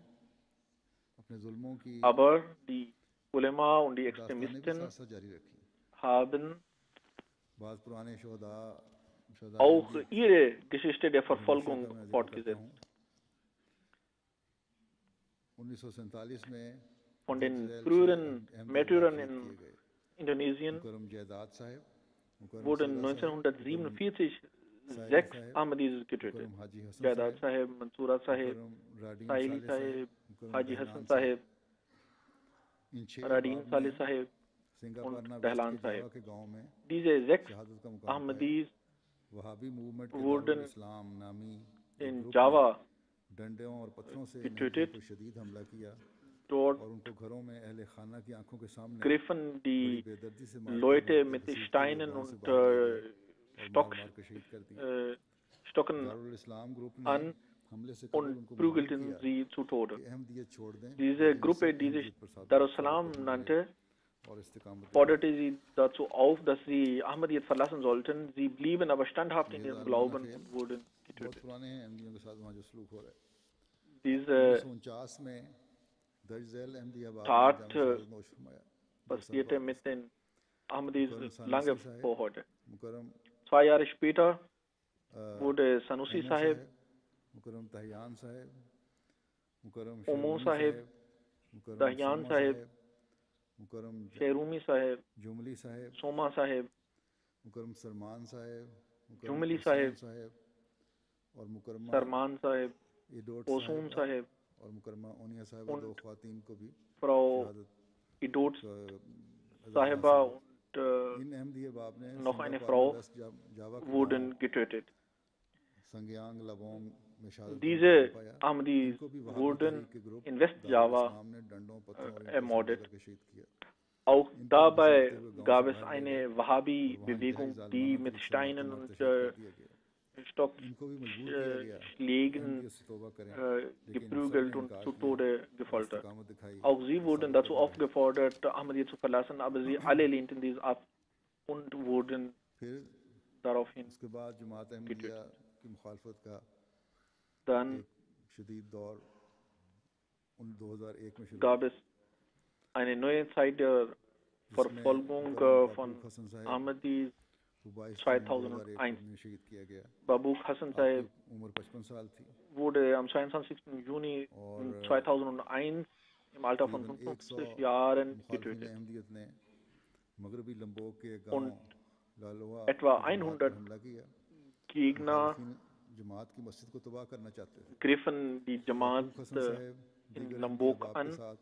Speaker 1: अपने जुल्मों की
Speaker 2: Aber die Ulema und die
Speaker 1: दास्तानें भी साथ
Speaker 2: Extremisten
Speaker 1: साथ जारी रखी।
Speaker 2: haben
Speaker 1: बाज़ पुराने
Speaker 2: auch
Speaker 1: शहदाए
Speaker 2: ihre Geschichte der
Speaker 1: इंडोनेशिया का
Speaker 2: Verfolgung
Speaker 1: मैं जिक्र करता
Speaker 2: fortgesetzt.
Speaker 1: हूँ। 1947 में
Speaker 2: Von
Speaker 1: दर्ज
Speaker 2: den
Speaker 1: झैल 6
Speaker 2: früheren
Speaker 1: अहमदिया बाप
Speaker 2: Märtyrern
Speaker 1: शहीद
Speaker 2: in
Speaker 1: किए गए।
Speaker 2: Indonesien
Speaker 1: मुकर्रम जयदाद साहब, मुकर्रम
Speaker 2: wurden
Speaker 1: सूरा साहब, मुकर्रम
Speaker 2: 1947
Speaker 1: साहिली
Speaker 2: 6
Speaker 1: साहब,
Speaker 2: Ahmadis getötet.
Speaker 1: मुकर्रम हाजी हसन
Speaker 2: Jadad
Speaker 1: साहब,
Speaker 2: Sahib, Mansura Sahib,
Speaker 1: मुकर्रम राडीन
Speaker 2: Sahili
Speaker 1: साले साहब,
Speaker 2: Sahib,
Speaker 1: मुकर्रम
Speaker 2: Haji
Speaker 1: दहलान
Speaker 2: Hassan
Speaker 1: साहब।
Speaker 2: Sahib,
Speaker 1: इन 6
Speaker 2: Radin
Speaker 1: अहबाब ने
Speaker 2: Saleh Sahib und
Speaker 1: सिंगापारना वेस्ट के
Speaker 2: Dahlan Sahib.
Speaker 1: जावा के गांव में
Speaker 2: Diese 6
Speaker 1: शहादत का मुकाम पाया।
Speaker 2: Ahmadis
Speaker 1: वहाबी मूवमेंट के दारुल
Speaker 2: wurden
Speaker 1: इस्लाम नामी एक
Speaker 2: in
Speaker 1: ग्रुप ने
Speaker 2: Java
Speaker 1: डंडों और पत्थरों से इन अहमदियों
Speaker 2: getötet.
Speaker 1: पर शदीद हमला किया
Speaker 2: Dort
Speaker 1: और उनको घरों में अहले खाना की आंखों के सामने
Speaker 2: griffen
Speaker 1: बड़ी
Speaker 2: die
Speaker 1: बेदर्दी से मारकर
Speaker 2: Leute
Speaker 1: उनके
Speaker 2: mit
Speaker 1: घसीटते हुए
Speaker 2: Steinen
Speaker 1: गांव से
Speaker 2: und
Speaker 1: बाहर ले गए और मार
Speaker 2: Stocks,
Speaker 1: मार कर शहीद कर दिया।
Speaker 2: Stocken
Speaker 1: दारुल इस्लाम ग्रुप ने
Speaker 2: an
Speaker 1: हमले से कबल
Speaker 2: und
Speaker 1: उनको मजबूर
Speaker 2: prügelten
Speaker 1: किया
Speaker 2: sie zu Tode.
Speaker 1: कि अहमदियत छोड़ दें,
Speaker 2: Diese
Speaker 1: लेकिन
Speaker 2: Gruppe,
Speaker 1: सब
Speaker 2: die sich
Speaker 1: अहमदियत पर साबित
Speaker 2: Darussalam
Speaker 1: कदम रहे
Speaker 2: nannte,
Speaker 1: और इस्तिकामत
Speaker 2: forderte sie dazu auf, dass sie Ahmadiyyat verlassen sollten. Sie blieben aber standhaft in
Speaker 1: ये
Speaker 2: ihrem
Speaker 1: जालिमाना
Speaker 2: Glauben
Speaker 1: खेल
Speaker 2: und wurden
Speaker 1: बहुत
Speaker 2: getötet.
Speaker 1: पुराने हैं अहमदियों के साथ वहाँ जो सलूक हो रहा है।
Speaker 2: Diese
Speaker 1: 1949 में दर्ज झैल अहमदिया बाप ने
Speaker 2: Tat
Speaker 1: जामे शहादत नोश फरमाया। 2 साल
Speaker 2: passierte
Speaker 1: बाद
Speaker 2: mit den Ahmadis
Speaker 1: मुकर्रम
Speaker 2: lange
Speaker 1: सानसी साहब,
Speaker 2: vor heute.
Speaker 1: मुकर्रम
Speaker 2: 2 Jahre später wurde Sanusi
Speaker 1: ओमो
Speaker 2: Sahib,
Speaker 1: साहब, मुकर्रम तहियान साहब, मुकर्रम
Speaker 2: Omo
Speaker 1: शेरूमी
Speaker 2: Sahib,
Speaker 1: साहब, मुकर्रम
Speaker 2: Dahyan
Speaker 1: सोमा
Speaker 2: Sahib,
Speaker 1: साहब, मुकर्रम
Speaker 2: Sherumi Sahib,
Speaker 1: जुमली साहब,
Speaker 2: Soma Sahib,
Speaker 1: मुकर्रम सरमान साहब, मुकर्रम
Speaker 2: Jumli
Speaker 1: ओसूम
Speaker 2: Sahib,
Speaker 1: साहब और मुकर्रमा
Speaker 2: Sarman Sahib,
Speaker 1: इडोट
Speaker 2: Osum
Speaker 1: साहिबा
Speaker 2: Sahib
Speaker 1: और मुकर्रमा ओनिया साहिबा
Speaker 2: und
Speaker 1: 2 ख्वातीन को भी
Speaker 2: Frau
Speaker 1: शहादत
Speaker 2: Idot
Speaker 1: का अजाज़
Speaker 2: Sahiba
Speaker 1: हासिल हुआ।
Speaker 2: und
Speaker 1: इन अहमदिया बाप ने
Speaker 2: noch eine
Speaker 1: सिंगापारना
Speaker 2: Frau
Speaker 1: वेस्ट जावा के गांव
Speaker 2: wurden getötet.
Speaker 1: संगयांग लबोंग में शहादत का
Speaker 2: Diese
Speaker 1: मुकाम पाया।
Speaker 2: Ahmadis
Speaker 1: इनको भी वहाबी
Speaker 2: wurden
Speaker 1: तहरीक के ग्रुप
Speaker 2: in
Speaker 1: दारुल
Speaker 2: Westjava
Speaker 1: इस्लाम ने डंडों पत्थरों और ईंटों से
Speaker 2: ermordet.
Speaker 1: मारकर शहीद किया।
Speaker 2: Auch
Speaker 1: इनको भी
Speaker 2: dabei
Speaker 1: घसीटते हुए गांव
Speaker 2: gab
Speaker 1: से
Speaker 2: es
Speaker 1: बाहर ले गए
Speaker 2: eine
Speaker 1: और वहाँ इंतहाई
Speaker 2: Wahhabi-Bewegung, die
Speaker 1: जालिमाना
Speaker 2: mit
Speaker 1: तरीके से मारते
Speaker 2: Steinen
Speaker 1: मारते
Speaker 2: und
Speaker 1: शहीद कर दिया गया। इनको भी मजबूर किया गया
Speaker 2: Schlägen
Speaker 1: अहमदियत से तौबा करें, लेकिन सब
Speaker 2: geprügelt
Speaker 1: ने
Speaker 2: und
Speaker 1: इनकार
Speaker 2: zu
Speaker 1: किया
Speaker 2: Tode
Speaker 1: और
Speaker 2: gefoltert.
Speaker 1: इस्तिकामत दिखाई
Speaker 2: Auch sie
Speaker 1: और
Speaker 2: wurden
Speaker 1: साबित
Speaker 2: dazu
Speaker 1: कदम रहे।
Speaker 2: aufgefordert, Ahmadiyya zu verlassen, aber sie alle lehnten dies ab und wurden
Speaker 1: फिर
Speaker 2: daraufhin
Speaker 1: उसके बाद जमात अहमदिया
Speaker 2: getötet.
Speaker 1: की मुखालफत का
Speaker 2: Dann
Speaker 1: एक शदीद दौर 2001 में शुरू
Speaker 2: gab es eine neue Zeit der
Speaker 1: जिसमें
Speaker 2: Verfolgung
Speaker 1: मुकर्रम
Speaker 2: von
Speaker 1: बाबूक हसन साहब
Speaker 2: Ahmadis
Speaker 1: को 22 जून 2001
Speaker 2: 2001.
Speaker 1: में शहीद किया गया।
Speaker 2: Babuk Hassan
Speaker 1: आपकी
Speaker 2: Sahib
Speaker 1: उम्र 55 साल थी
Speaker 2: wurde am 22. Juni
Speaker 1: और
Speaker 2: 2001 im Alter von
Speaker 1: तकरीबन
Speaker 2: 55
Speaker 1: 100
Speaker 2: Jahren
Speaker 1: मुखालफिन
Speaker 2: getötet.
Speaker 1: अहमदियत ने मगरबी लंबोक के गांव
Speaker 2: Und
Speaker 1: लालोआ
Speaker 2: etwa
Speaker 1: की जमात
Speaker 2: 100
Speaker 1: पर हमला किया।
Speaker 2: Gegner
Speaker 1: मुखालफिन जमात की मस्जिद को तबाह करना चाहते थे।
Speaker 2: griffen die Jamaat
Speaker 1: बाबूक हसन साहब
Speaker 2: in
Speaker 1: दीगर अहमदिया
Speaker 2: Lombok
Speaker 1: बाप के
Speaker 2: an
Speaker 1: साथ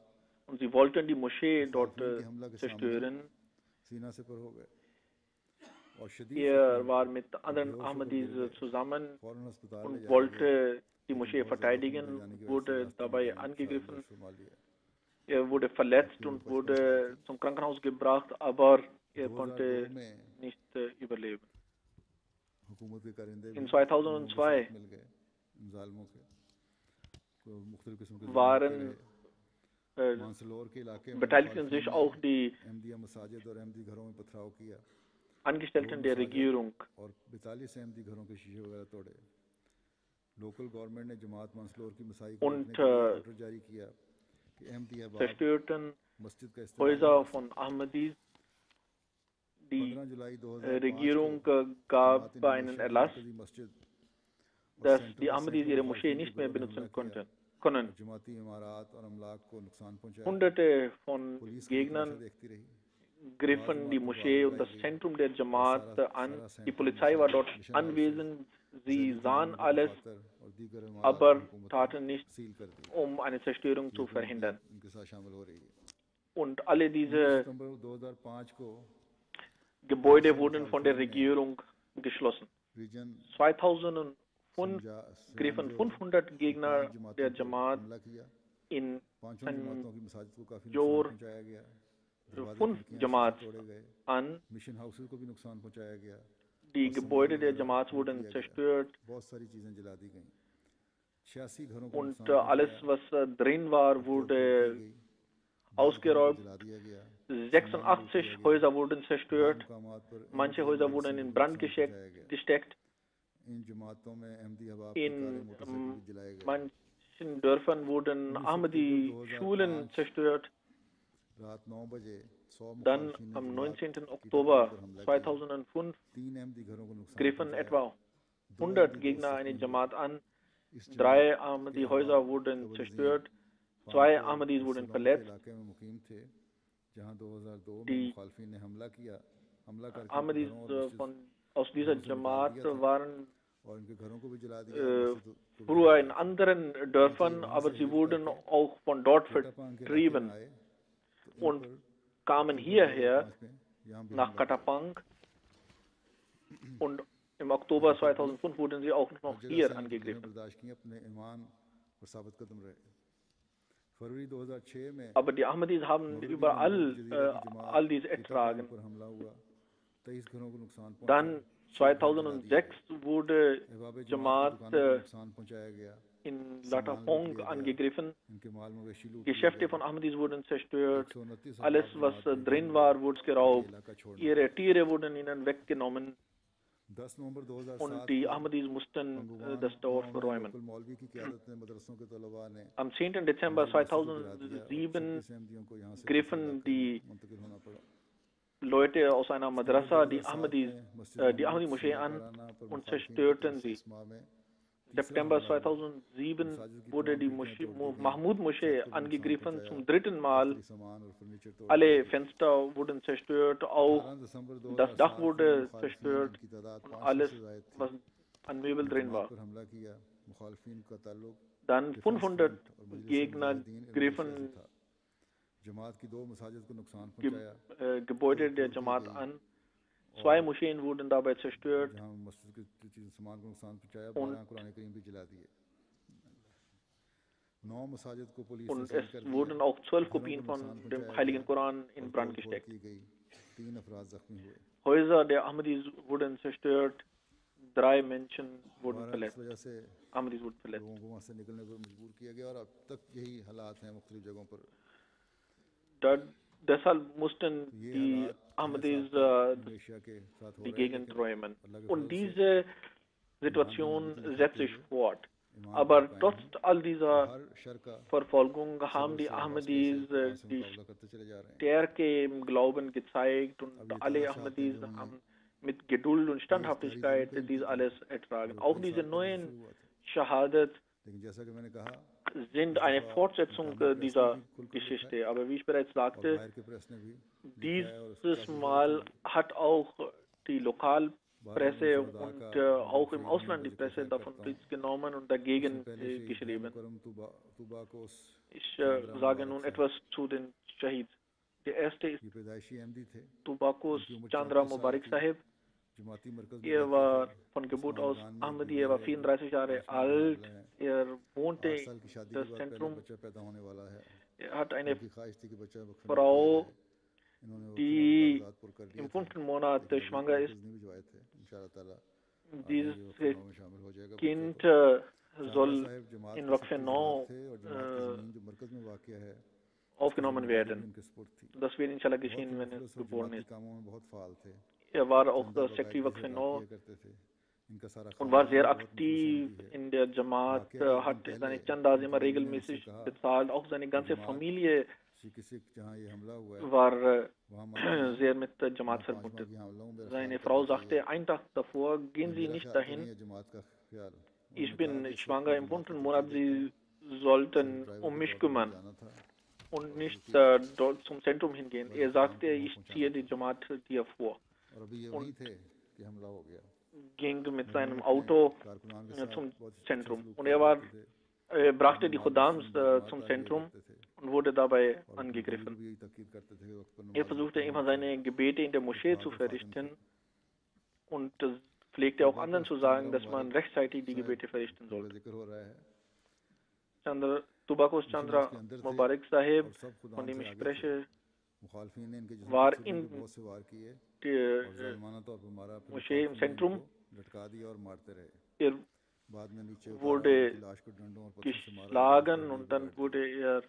Speaker 2: und sie wollten die Moschee dort
Speaker 1: मुखालफिन के हमला के सामने
Speaker 2: zerstören.
Speaker 1: सीना से पर हो गए और शदीद
Speaker 2: Er
Speaker 1: जख्मी
Speaker 2: war
Speaker 1: हुए
Speaker 2: mit
Speaker 1: और
Speaker 2: anderen
Speaker 1: बेहोश होकर
Speaker 2: Ahmadis
Speaker 1: गिर गए।
Speaker 2: zusammen
Speaker 1: फौरन अस्पताल ले
Speaker 2: und
Speaker 1: जाया गया,
Speaker 2: wollte die
Speaker 1: लेकिन
Speaker 2: Moschee
Speaker 1: बहुत ज़्यादा खून
Speaker 2: verteidigen,
Speaker 1: बह जाने की वजह से
Speaker 2: wurde
Speaker 1: रास्ते में
Speaker 2: dabei
Speaker 1: जान
Speaker 2: angegriffen.
Speaker 1: साल फरमा लिया।
Speaker 2: Er wurde verletzt
Speaker 1: आपकी उम्र
Speaker 2: und
Speaker 1: 55 साल
Speaker 2: wurde
Speaker 1: थी।
Speaker 2: zum Krankenhaus gebracht, aber er
Speaker 1: 2002
Speaker 2: konnte
Speaker 1: में
Speaker 2: nicht überleben.
Speaker 1: हुकूमत के कारिंदे भी
Speaker 2: In
Speaker 1: लोगों के
Speaker 2: 2002
Speaker 1: साथ मिल गए इन जालिमों के को मुख्तलिफ किस्म के जुल्म होते
Speaker 2: waren,
Speaker 1: रहे। मानसलोर के इलाके में
Speaker 2: beteiligten sich
Speaker 1: मुखालफिन
Speaker 2: auch
Speaker 1: ने
Speaker 2: die
Speaker 1: अहमदिया मसाजिद और अहमदी घरों में पथराव किया।
Speaker 2: Angestellten
Speaker 1: 2
Speaker 2: der
Speaker 1: मसाजिद
Speaker 2: Regierung.
Speaker 1: और 42 अहमदी घरों के शीशे वगैरह तोड़े। लोकल गवर्नमेंट ने जमात मानसलोर की मसाई को
Speaker 2: Und
Speaker 1: रोकने के लिए ऑर्डर जारी किया कि अहमदिया बाप
Speaker 2: zerstörten
Speaker 1: मस्जिद का इस्तेमाल
Speaker 2: Häuser
Speaker 1: नहीं कर
Speaker 2: von
Speaker 1: सकते।
Speaker 2: Ahmadis. Die
Speaker 1: 15 जुलाई 2005
Speaker 2: Regierung
Speaker 1: को
Speaker 2: gab
Speaker 1: जमात
Speaker 2: einen
Speaker 1: इंडोनेशिया की
Speaker 2: Erlass,
Speaker 1: मरकजी मस्जिद और
Speaker 2: dass
Speaker 1: सेंटर
Speaker 2: die
Speaker 1: पर
Speaker 2: Ahmadis
Speaker 1: सैकड़ों
Speaker 2: ihre Moschee
Speaker 1: मुखालफिन के
Speaker 2: nicht mehr
Speaker 1: घरों में हमला
Speaker 2: benutzen
Speaker 1: किया
Speaker 2: können.
Speaker 1: और जमाती इमारात और अमलाक को नुकसान पहुंचाया।
Speaker 2: Hunderte von
Speaker 1: पुलिस की तमाशा
Speaker 2: Gegnern
Speaker 1: देखती रही।
Speaker 2: griffen die
Speaker 1: जमात को
Speaker 2: Moschee
Speaker 1: आग
Speaker 2: und das
Speaker 1: लगाई गई
Speaker 2: Zentrum der
Speaker 1: और
Speaker 2: Jamaat an.
Speaker 1: सारा
Speaker 2: Die
Speaker 1: centre
Speaker 2: Polizei war dort
Speaker 1: mission houses
Speaker 2: anwesend, sie
Speaker 1: Zaidi
Speaker 2: sahen
Speaker 1: जुल्म की
Speaker 2: alles,
Speaker 1: खातर और दीगर इमारात
Speaker 2: aber
Speaker 1: की हुकूमत ने
Speaker 2: taten nichts,
Speaker 1: सील कर दी।
Speaker 2: um eine Zerstörung
Speaker 1: ये
Speaker 2: zu
Speaker 1: हुकूमत
Speaker 2: verhindern.
Speaker 1: इनके साथ शामिल हो रही है।
Speaker 2: Und alle
Speaker 1: 19
Speaker 2: diese
Speaker 1: सितंबर 2005 को
Speaker 2: Gebäude wurden von der Regierung geschlossen.
Speaker 1: रीजन
Speaker 2: 2005 griffen 500 Gegner der Jamaat
Speaker 1: हमला किया।
Speaker 2: in
Speaker 1: पांचों जमातों की मसाजिद को काफी नुकसान
Speaker 2: Sanjor
Speaker 1: पहुंचाया गया। दरवाजे
Speaker 2: 5
Speaker 1: खिड़कियां
Speaker 2: Jamaats
Speaker 1: तोड़े गए।
Speaker 2: an.
Speaker 1: मिशन हाउसेस को भी नुकसान पहुंचाया गया।
Speaker 2: Die
Speaker 1: और सामान
Speaker 2: Gebäude der
Speaker 1: वगैरह
Speaker 2: Jamaats
Speaker 1: लूट
Speaker 2: wurden
Speaker 1: लिया गया।
Speaker 2: zerstört
Speaker 1: बहुत सारी चीजें जला दी गई। 86 घरों को
Speaker 2: und
Speaker 1: नुकसान
Speaker 2: alles,
Speaker 1: पहुंचाया।
Speaker 2: was drin war,
Speaker 1: तोड़
Speaker 2: wurde
Speaker 1: की गई। 20 घरों को
Speaker 2: ausgeräumt.
Speaker 1: जला दिया गया। सामान लूट
Speaker 2: 86
Speaker 1: लिया गया।
Speaker 2: Häuser wurden
Speaker 1: बाज़
Speaker 2: zerstört.
Speaker 1: मुकामात पर
Speaker 2: Manche
Speaker 1: अहमदी
Speaker 2: Häuser
Speaker 1: हवाले
Speaker 2: wurden
Speaker 1: से
Speaker 2: in
Speaker 1: भी
Speaker 2: Brand
Speaker 1: नुकसान पहुंचाया गया।
Speaker 2: gesteckt.
Speaker 1: इन जमातों में अहमदी हबाब की कारें
Speaker 2: In
Speaker 1: मोटरसाइकिल भी जलाए गए।
Speaker 2: manchen Dörfern wurden
Speaker 1: 19 अक्टूबर
Speaker 2: Ahmadi-Schulen
Speaker 1: 2005
Speaker 2: zerstört.
Speaker 1: रात 9 बजे 100
Speaker 2: Dann
Speaker 1: मुखालफिन ने
Speaker 2: am
Speaker 1: जमात
Speaker 2: 19.
Speaker 1: की
Speaker 2: Oktober
Speaker 1: टहलीम पर हमला किया।
Speaker 2: 2005
Speaker 1: 3 अहमदी घरों को नुकसान
Speaker 2: griffen
Speaker 1: पहुंचाया।
Speaker 2: etwa
Speaker 1: 2
Speaker 2: 100
Speaker 1: अहमदी दोस्त
Speaker 2: Gegner eine
Speaker 1: जख्मी हुए।
Speaker 2: Jamaat an.
Speaker 1: इस
Speaker 2: 3
Speaker 1: जमात के
Speaker 2: Ahmadi-Häuser
Speaker 1: अहबाब
Speaker 2: wurden
Speaker 1: कबल
Speaker 2: zerstört.
Speaker 1: अजीम
Speaker 2: 2
Speaker 1: पांको
Speaker 2: Ahmadis
Speaker 1: और
Speaker 2: wurden
Speaker 1: सिलोन के
Speaker 2: verletzt.
Speaker 1: इलाके में मुकीम थे, जहां 2002 में
Speaker 2: Die
Speaker 1: मुखालफिन ने हमला किया। हमला करके इनके
Speaker 2: Ahmadis
Speaker 1: घरों और
Speaker 2: aus dieser
Speaker 1: मस्जिद से निकाल
Speaker 2: Jamaat
Speaker 1: दिया था
Speaker 2: waren
Speaker 1: और इनके घरों को भी जला दिया और मस्जिद को भी
Speaker 2: früher
Speaker 1: जला
Speaker 2: in
Speaker 1: दिया।
Speaker 2: anderen
Speaker 1: नीचे
Speaker 2: Dörfern,
Speaker 1: वहां
Speaker 2: aber
Speaker 1: से
Speaker 2: sie
Speaker 1: हिजरत
Speaker 2: wurden
Speaker 1: करके
Speaker 2: auch von dort
Speaker 1: कोटापांग के इलाके में
Speaker 2: vertrieben
Speaker 1: आए तो इन
Speaker 2: und
Speaker 1: पर
Speaker 2: kamen
Speaker 1: अक्टूबर
Speaker 2: hierher
Speaker 1: 2005 में यहाँ भी
Speaker 2: nach
Speaker 1: हमला किया।
Speaker 2: Katapang und im Oktober
Speaker 1: फिर भी
Speaker 2: 2005 wurden sie auch
Speaker 1: हर
Speaker 2: noch
Speaker 1: जगह
Speaker 2: hier
Speaker 1: से इन्होंने तकलीफें
Speaker 2: angegriffen.
Speaker 1: बर्दाश्त की, अपने ईमान और साबित कदम रहे। फरवरी 2006 में
Speaker 2: Aber die Ahmadis haben
Speaker 1: मगरबी
Speaker 2: überall
Speaker 1: बंगाल जजीरे की जमात
Speaker 2: all dies
Speaker 1: टीटापांग
Speaker 2: ertragen.
Speaker 1: पर हमला हुआ। 23 घरों को नुकसान पहुंचा।
Speaker 2: Dann
Speaker 1: 6 घर जला दिए
Speaker 2: 2006
Speaker 1: गए।
Speaker 2: wurde
Speaker 1: अहबाब जमात की
Speaker 2: Jamaat
Speaker 1: दुकानों को नुकसान पहुंचाया गया।
Speaker 2: in
Speaker 1: सामान लूट
Speaker 2: Latapong
Speaker 1: लिया गया।
Speaker 2: angegriffen.
Speaker 1: इनके माल मवेशी लूट लिए
Speaker 2: Geschäfte
Speaker 1: गए।
Speaker 2: von Ahmadis wurden zerstört.
Speaker 1: 129
Speaker 2: Alles,
Speaker 1: अहबाब
Speaker 2: was
Speaker 1: जमात मजबूर
Speaker 2: drin
Speaker 1: हुए
Speaker 2: war, wurde
Speaker 1: और ये
Speaker 2: geraubt.
Speaker 1: इलाका छोड़ना
Speaker 2: Ihre
Speaker 1: पड़ा।
Speaker 2: Tiere wurden ihnen weggenommen
Speaker 1: 10 नवंबर
Speaker 2: und
Speaker 1: 2007
Speaker 2: die
Speaker 1: को
Speaker 2: Ahmadis mussten
Speaker 1: पंगुवान
Speaker 2: das Dorf
Speaker 1: गांव में
Speaker 2: verräumen.
Speaker 1: लोकल मौलवी की क़यादत में मदरसों के तलबा ने
Speaker 2: Am 10. Dezember
Speaker 1: हमारी मस्जिद को गिरा दिया और
Speaker 2: 2007
Speaker 1: 36 अहमदियों को यहाँ से दूसरे
Speaker 2: griffen
Speaker 1: इलाके में
Speaker 2: die
Speaker 1: मुंतकिल होना पड़ा।
Speaker 2: Leute aus einer
Speaker 1: सितंबर
Speaker 2: Madrasa die
Speaker 1: 2007
Speaker 2: Ahmadis,
Speaker 1: में मस्जिद
Speaker 2: die
Speaker 1: मोहम्मद
Speaker 2: Ahmadi-Moschee
Speaker 1: सीमा
Speaker 2: an
Speaker 1: पाराना पर
Speaker 2: und
Speaker 1: मुखालफिन की
Speaker 2: zerstörten
Speaker 1: तरफ से
Speaker 2: sie.
Speaker 1: इस माह में तीसरा
Speaker 2: September
Speaker 1: हमला हुआ।
Speaker 2: 2007
Speaker 1: मसाजिद की
Speaker 2: wurde
Speaker 1: तमाम
Speaker 2: die
Speaker 1: खिड़कियां तोड़ दी गई।
Speaker 2: Mahmud-Moschee
Speaker 1: छत को भी नुकसान
Speaker 2: angegriffen
Speaker 1: पहुंचाया।
Speaker 2: zum 3. Mal.
Speaker 1: दफ्तरी सामान और फर्नीचर तोड़ दिया
Speaker 2: Alle
Speaker 1: गया।
Speaker 2: Fenster wurden zerstört, auch
Speaker 1: 18 दिसंबर
Speaker 2: das Dach
Speaker 1: 2007 में
Speaker 2: wurde
Speaker 1: मुखालफिन
Speaker 2: zerstört
Speaker 1: जिनकी तादाद
Speaker 2: und
Speaker 1: 500
Speaker 2: alles,
Speaker 1: से ज़ायद थी,
Speaker 2: was an Möbel drin
Speaker 1: जमात
Speaker 2: war.
Speaker 1: पर हमला किया। मुखालफिन का ताल्लुक
Speaker 2: Dann
Speaker 1: डिफेंस
Speaker 2: 500
Speaker 1: फ्रंट और मजलिस
Speaker 2: Gegner
Speaker 1: मुजाहिदीन इंडोनेशिया से
Speaker 2: griffen
Speaker 1: था। जमात की 2 मसाजिद को नुकसान पहुंचाया।
Speaker 2: Gebäude der
Speaker 1: तोड़ दी
Speaker 2: Jamaat
Speaker 1: गई
Speaker 2: an. 2 Moscheen wurden dabei zerstört
Speaker 1: जहां मस्जिद के सामान को नुकसान पहुंचाया।
Speaker 2: und
Speaker 1: 12 कुरान करीम भी जला दिए। 9 मसाजिद को पुलिस ने
Speaker 2: Und
Speaker 1: सील
Speaker 2: es
Speaker 1: कर दिया।
Speaker 2: wurden auch 12
Speaker 1: घरों को
Speaker 2: Kopien
Speaker 1: नुकसान
Speaker 2: von dem
Speaker 1: पहुंचाया
Speaker 2: Heiligen
Speaker 1: गया
Speaker 2: Koran
Speaker 1: और
Speaker 2: in Brand
Speaker 1: तोड़-फोड़
Speaker 2: gesteckt.
Speaker 1: की गई। 3 अफराद जख्मी हुए।
Speaker 2: Häuser der Ahmadis wurden zerstört, 3 Menschen wurden
Speaker 1: बहरहाल इस
Speaker 2: verletzt.
Speaker 1: वजह से
Speaker 2: Ahmadis wurden verletzt.
Speaker 1: लोगों को वहाँ से निकलने पर मजबूर किया गया और अब तक यही हालात हैं मुख्तलिफ जगहों पर।
Speaker 2: Deshalb mussten
Speaker 1: ये
Speaker 2: die
Speaker 1: हालात
Speaker 2: Ahmadis
Speaker 1: इंडोनेशिया के साथ हो
Speaker 2: die
Speaker 1: रहे हैं,
Speaker 2: Gegend
Speaker 1: लेकिन
Speaker 2: räumen.
Speaker 1: अल्लाह के
Speaker 2: Und
Speaker 1: फजल से
Speaker 2: diese Situation
Speaker 1: ईमान की
Speaker 2: setzt
Speaker 1: नज़र
Speaker 2: sich
Speaker 1: दिखाते
Speaker 2: fort.
Speaker 1: ईमान
Speaker 2: Aber
Speaker 1: पर कायम
Speaker 2: trotz
Speaker 1: हैं
Speaker 2: all
Speaker 1: और
Speaker 2: dieser
Speaker 1: हर शर का
Speaker 2: Verfolgung
Speaker 1: सब्र
Speaker 2: haben die
Speaker 1: से हौसले से
Speaker 2: Ahmadis
Speaker 1: इत्मीनान से
Speaker 2: die
Speaker 1: मुकाबला करते चले जा रहे हैं।
Speaker 2: Stärke im Glauben gezeigt und
Speaker 1: अब ये
Speaker 2: alle
Speaker 1: ताज़ा शहादतें
Speaker 2: Ahmadis
Speaker 1: जो हुई
Speaker 2: haben mit Geduld und
Speaker 1: ये इफ्तारी
Speaker 2: Standhaftigkeit
Speaker 1: ज़रूर कहीं
Speaker 2: dies
Speaker 1: की थी
Speaker 2: alles ertragen.
Speaker 1: और
Speaker 2: Auch
Speaker 1: कई
Speaker 2: diese
Speaker 1: साल पहले से
Speaker 2: neuen
Speaker 1: शुरू हुआ था,
Speaker 2: Shahadat
Speaker 1: लेकिन जैसा कि मैंने कहा
Speaker 2: sind
Speaker 1: इस
Speaker 2: eine
Speaker 1: दफ़ा
Speaker 2: Fortsetzung
Speaker 1: मकामी प्रेस ने
Speaker 2: dieser
Speaker 1: भी खुलकर लिखा है
Speaker 2: Geschichte. Aber wie ich bereits
Speaker 1: और
Speaker 2: sagte,
Speaker 1: बाहर के प्रेस ने भी लिखा है और उसकी
Speaker 2: dieses
Speaker 1: काफ़ी
Speaker 2: Mal
Speaker 1: इजाज़त हुई।
Speaker 2: hat auch die
Speaker 1: बहरहाल
Speaker 2: Lokalpresse
Speaker 1: उन शुहदा
Speaker 2: und
Speaker 1: का और
Speaker 2: auch im
Speaker 1: शहीदों
Speaker 2: Ausland
Speaker 1: का
Speaker 2: die
Speaker 1: जिक्र
Speaker 2: Presse
Speaker 1: खैर
Speaker 2: davon
Speaker 1: करता हूँ।
Speaker 2: Besitz genommen und
Speaker 1: उससे
Speaker 2: dagegen
Speaker 1: पहले शहीद
Speaker 2: geschrieben.
Speaker 1: मुकरम तुबाकोस
Speaker 2: Ich
Speaker 1: चांद्रा
Speaker 2: sage
Speaker 1: मुबारक
Speaker 2: nun
Speaker 1: साहब,
Speaker 2: etwas zu den Shahids. Der erste ist
Speaker 1: ये पैदाइशी अहमदी थे।
Speaker 2: Tubakos
Speaker 1: इनकी उम्र
Speaker 2: Chandra
Speaker 1: 34 साल
Speaker 2: Mubarak
Speaker 1: थी।
Speaker 2: Sahib.
Speaker 1: जमाती मरकज़ में
Speaker 2: Er
Speaker 1: रहते
Speaker 2: war
Speaker 1: थे।
Speaker 2: von Geburt
Speaker 1: उस्मान
Speaker 2: aus
Speaker 1: खान में एक
Speaker 2: Ahmadi,
Speaker 1: बीवी
Speaker 2: er war
Speaker 1: है,
Speaker 2: 34 Jahre
Speaker 1: 5 महीने
Speaker 2: alt,
Speaker 1: हामिला है।
Speaker 2: er wohnte
Speaker 1: 8 साल की शादी के
Speaker 2: das
Speaker 1: बाद पहला
Speaker 2: Zentrum.
Speaker 1: बच्चा पैदा होने वाला है।
Speaker 2: Er hat eine
Speaker 1: इनकी ख्वाहिश थी कि बच्चा बखरने किया
Speaker 2: Frau,
Speaker 1: जाए। इन्होंने वकील और
Speaker 2: die
Speaker 1: कागजात पुर कर लिए
Speaker 2: im
Speaker 1: थे,
Speaker 2: 5. Monat
Speaker 1: लेकिन अभी
Speaker 2: schwanger ist.
Speaker 1: मरकज़ नहीं भिजवाए थे। इंशाअल्लाह ताला आगे
Speaker 2: Dieses
Speaker 1: ये वक्फेनामा में शामिल हो जाएगा बच्चा
Speaker 2: Kind
Speaker 1: तो। चांद्रा
Speaker 2: soll
Speaker 1: साहिब जमात
Speaker 2: in
Speaker 1: के
Speaker 2: Waqf
Speaker 1: सबके
Speaker 2: Nau
Speaker 1: थे और जमात की ज़मीन जो मरकज़ में वाक़ है उसकी
Speaker 2: aufgenommen
Speaker 1: ज़िम्मेदारी भी
Speaker 2: werden.
Speaker 1: उनके सुपुर्द थी।
Speaker 2: Das wird inshallah
Speaker 1: बहुत
Speaker 2: geschehen,
Speaker 1: ही
Speaker 2: wenn er
Speaker 1: मुखलस और
Speaker 2: geboren
Speaker 1: जमाती
Speaker 2: ist.
Speaker 1: कामों में बहुत फ़ाल थे।
Speaker 2: Er war auch
Speaker 1: चंदा
Speaker 2: Secretary
Speaker 1: बाकायदगी
Speaker 2: Waqf
Speaker 1: से अदा
Speaker 2: Nau
Speaker 1: किया करते थे। इनका सारा
Speaker 2: und war
Speaker 1: ख़ानदान
Speaker 2: sehr
Speaker 1: भी बहुत
Speaker 2: aktiv
Speaker 1: मुखलिस अहमदी है।
Speaker 2: in der Jamaat,
Speaker 1: वाक़या एक दिन
Speaker 2: hat
Speaker 1: पहले
Speaker 2: seine Chandas
Speaker 1: इनकी
Speaker 2: immer
Speaker 1: बीवी ने मुझसे
Speaker 2: regelmäßig
Speaker 1: कहा
Speaker 2: bezahlt. Auch seine
Speaker 1: कि
Speaker 2: ganze
Speaker 1: जमात
Speaker 2: Familie
Speaker 1: सिख जहाँ ये हमला हुआ है
Speaker 2: war
Speaker 1: वहाँ मत जाइए,
Speaker 2: sehr mit der
Speaker 1: मैं
Speaker 2: Jamaat
Speaker 1: 5 माह
Speaker 2: verbunden.
Speaker 1: की हामिला हूँ, मेरा
Speaker 2: Seine
Speaker 1: ख्याल
Speaker 2: Frau
Speaker 1: करना चाहिए।
Speaker 2: sagte einen Tag davor,
Speaker 1: ये
Speaker 2: gehen Sie
Speaker 1: मेरा
Speaker 2: nicht
Speaker 1: ख्याल
Speaker 2: dahin.
Speaker 1: करें, ये जमात का ख्याल।
Speaker 2: Ich
Speaker 1: उन्होंने कहा
Speaker 2: bin
Speaker 1: कि इस वक्त
Speaker 2: schwanger
Speaker 1: मैं
Speaker 2: im
Speaker 1: जमात
Speaker 2: 5.
Speaker 1: को
Speaker 2: Monat.
Speaker 1: तरजीह देता
Speaker 2: Sie
Speaker 1: हूँ।
Speaker 2: sollten
Speaker 1: सिर्फ ड्राइवर
Speaker 2: um
Speaker 1: के
Speaker 2: mich
Speaker 1: तौर पर मुझे
Speaker 2: kümmern
Speaker 1: जाना था
Speaker 2: und
Speaker 1: और
Speaker 2: nicht
Speaker 1: बल्कि
Speaker 2: dort zum Zentrum hingehen.
Speaker 1: बड़े
Speaker 2: Er
Speaker 1: पैगाम
Speaker 2: sagte,
Speaker 1: को वहाँ
Speaker 2: ich
Speaker 1: पहुँचाना
Speaker 2: ziehe
Speaker 1: था
Speaker 2: die Jamaat dir vor.
Speaker 1: और अभी ये वही
Speaker 2: Und
Speaker 1: थे कि हमला हो गया।
Speaker 2: ging mit
Speaker 1: मरहूम
Speaker 2: seinem
Speaker 1: अपने
Speaker 2: Auto
Speaker 1: कारकुनान के साथ
Speaker 2: zum
Speaker 1: बहुत अच्छा
Speaker 2: Zentrum.
Speaker 1: सलूक
Speaker 2: Und
Speaker 1: किया
Speaker 2: er
Speaker 1: करते थे।
Speaker 2: brachte
Speaker 1: अपनी
Speaker 2: die
Speaker 1: माल
Speaker 2: Khuddams
Speaker 1: मशीन में जमात
Speaker 2: zum
Speaker 1: आ गया
Speaker 2: Zentrum
Speaker 1: करते थे।
Speaker 2: und wurde dabei
Speaker 1: और अपनी जिंदगी
Speaker 2: angegriffen.
Speaker 1: भी यही ताकीद करते थे कि वक्त पर
Speaker 2: Er
Speaker 1: नमाज
Speaker 2: versuchte
Speaker 1: पढ़नी
Speaker 2: immer seine Gebete in der Moschee zu verrichten und pflegte auch
Speaker 1: Baba
Speaker 2: anderen zu
Speaker 1: Chandra
Speaker 2: sagen, dass man
Speaker 1: Mubarak
Speaker 2: rechtzeitig die
Speaker 1: साहब
Speaker 2: Gebete verrichten
Speaker 1: जिनका
Speaker 2: sollte.
Speaker 1: जिक्र हो रहा है
Speaker 2: Tubakos
Speaker 1: जिसम
Speaker 2: Chandra
Speaker 1: उसके अंदर थे
Speaker 2: Mubarak Sahib,
Speaker 1: और सब
Speaker 2: von
Speaker 1: खुदाम
Speaker 2: dem
Speaker 1: से
Speaker 2: ich
Speaker 1: आगे थे
Speaker 2: spreche,
Speaker 1: मुखालफिन ने इनके जिस्म
Speaker 2: war
Speaker 1: पर छुरियों
Speaker 2: in
Speaker 1: के बहुत से वार किए
Speaker 2: der
Speaker 1: और जालिमाना तौर पर मारा फिर
Speaker 2: Moschee im
Speaker 1: मुखालफिन ने
Speaker 2: Zentrum.
Speaker 1: इनको लटका दिया और मारते रहे
Speaker 2: Er
Speaker 1: बाद में नीचे उतारा और इनकी
Speaker 2: wurde
Speaker 1: लाश को डंडों और पत्थरों से मारा और
Speaker 2: geschlagen
Speaker 1: तहरीर
Speaker 2: und
Speaker 1: में
Speaker 2: dann
Speaker 1: गाड़ दिया
Speaker 2: wurde er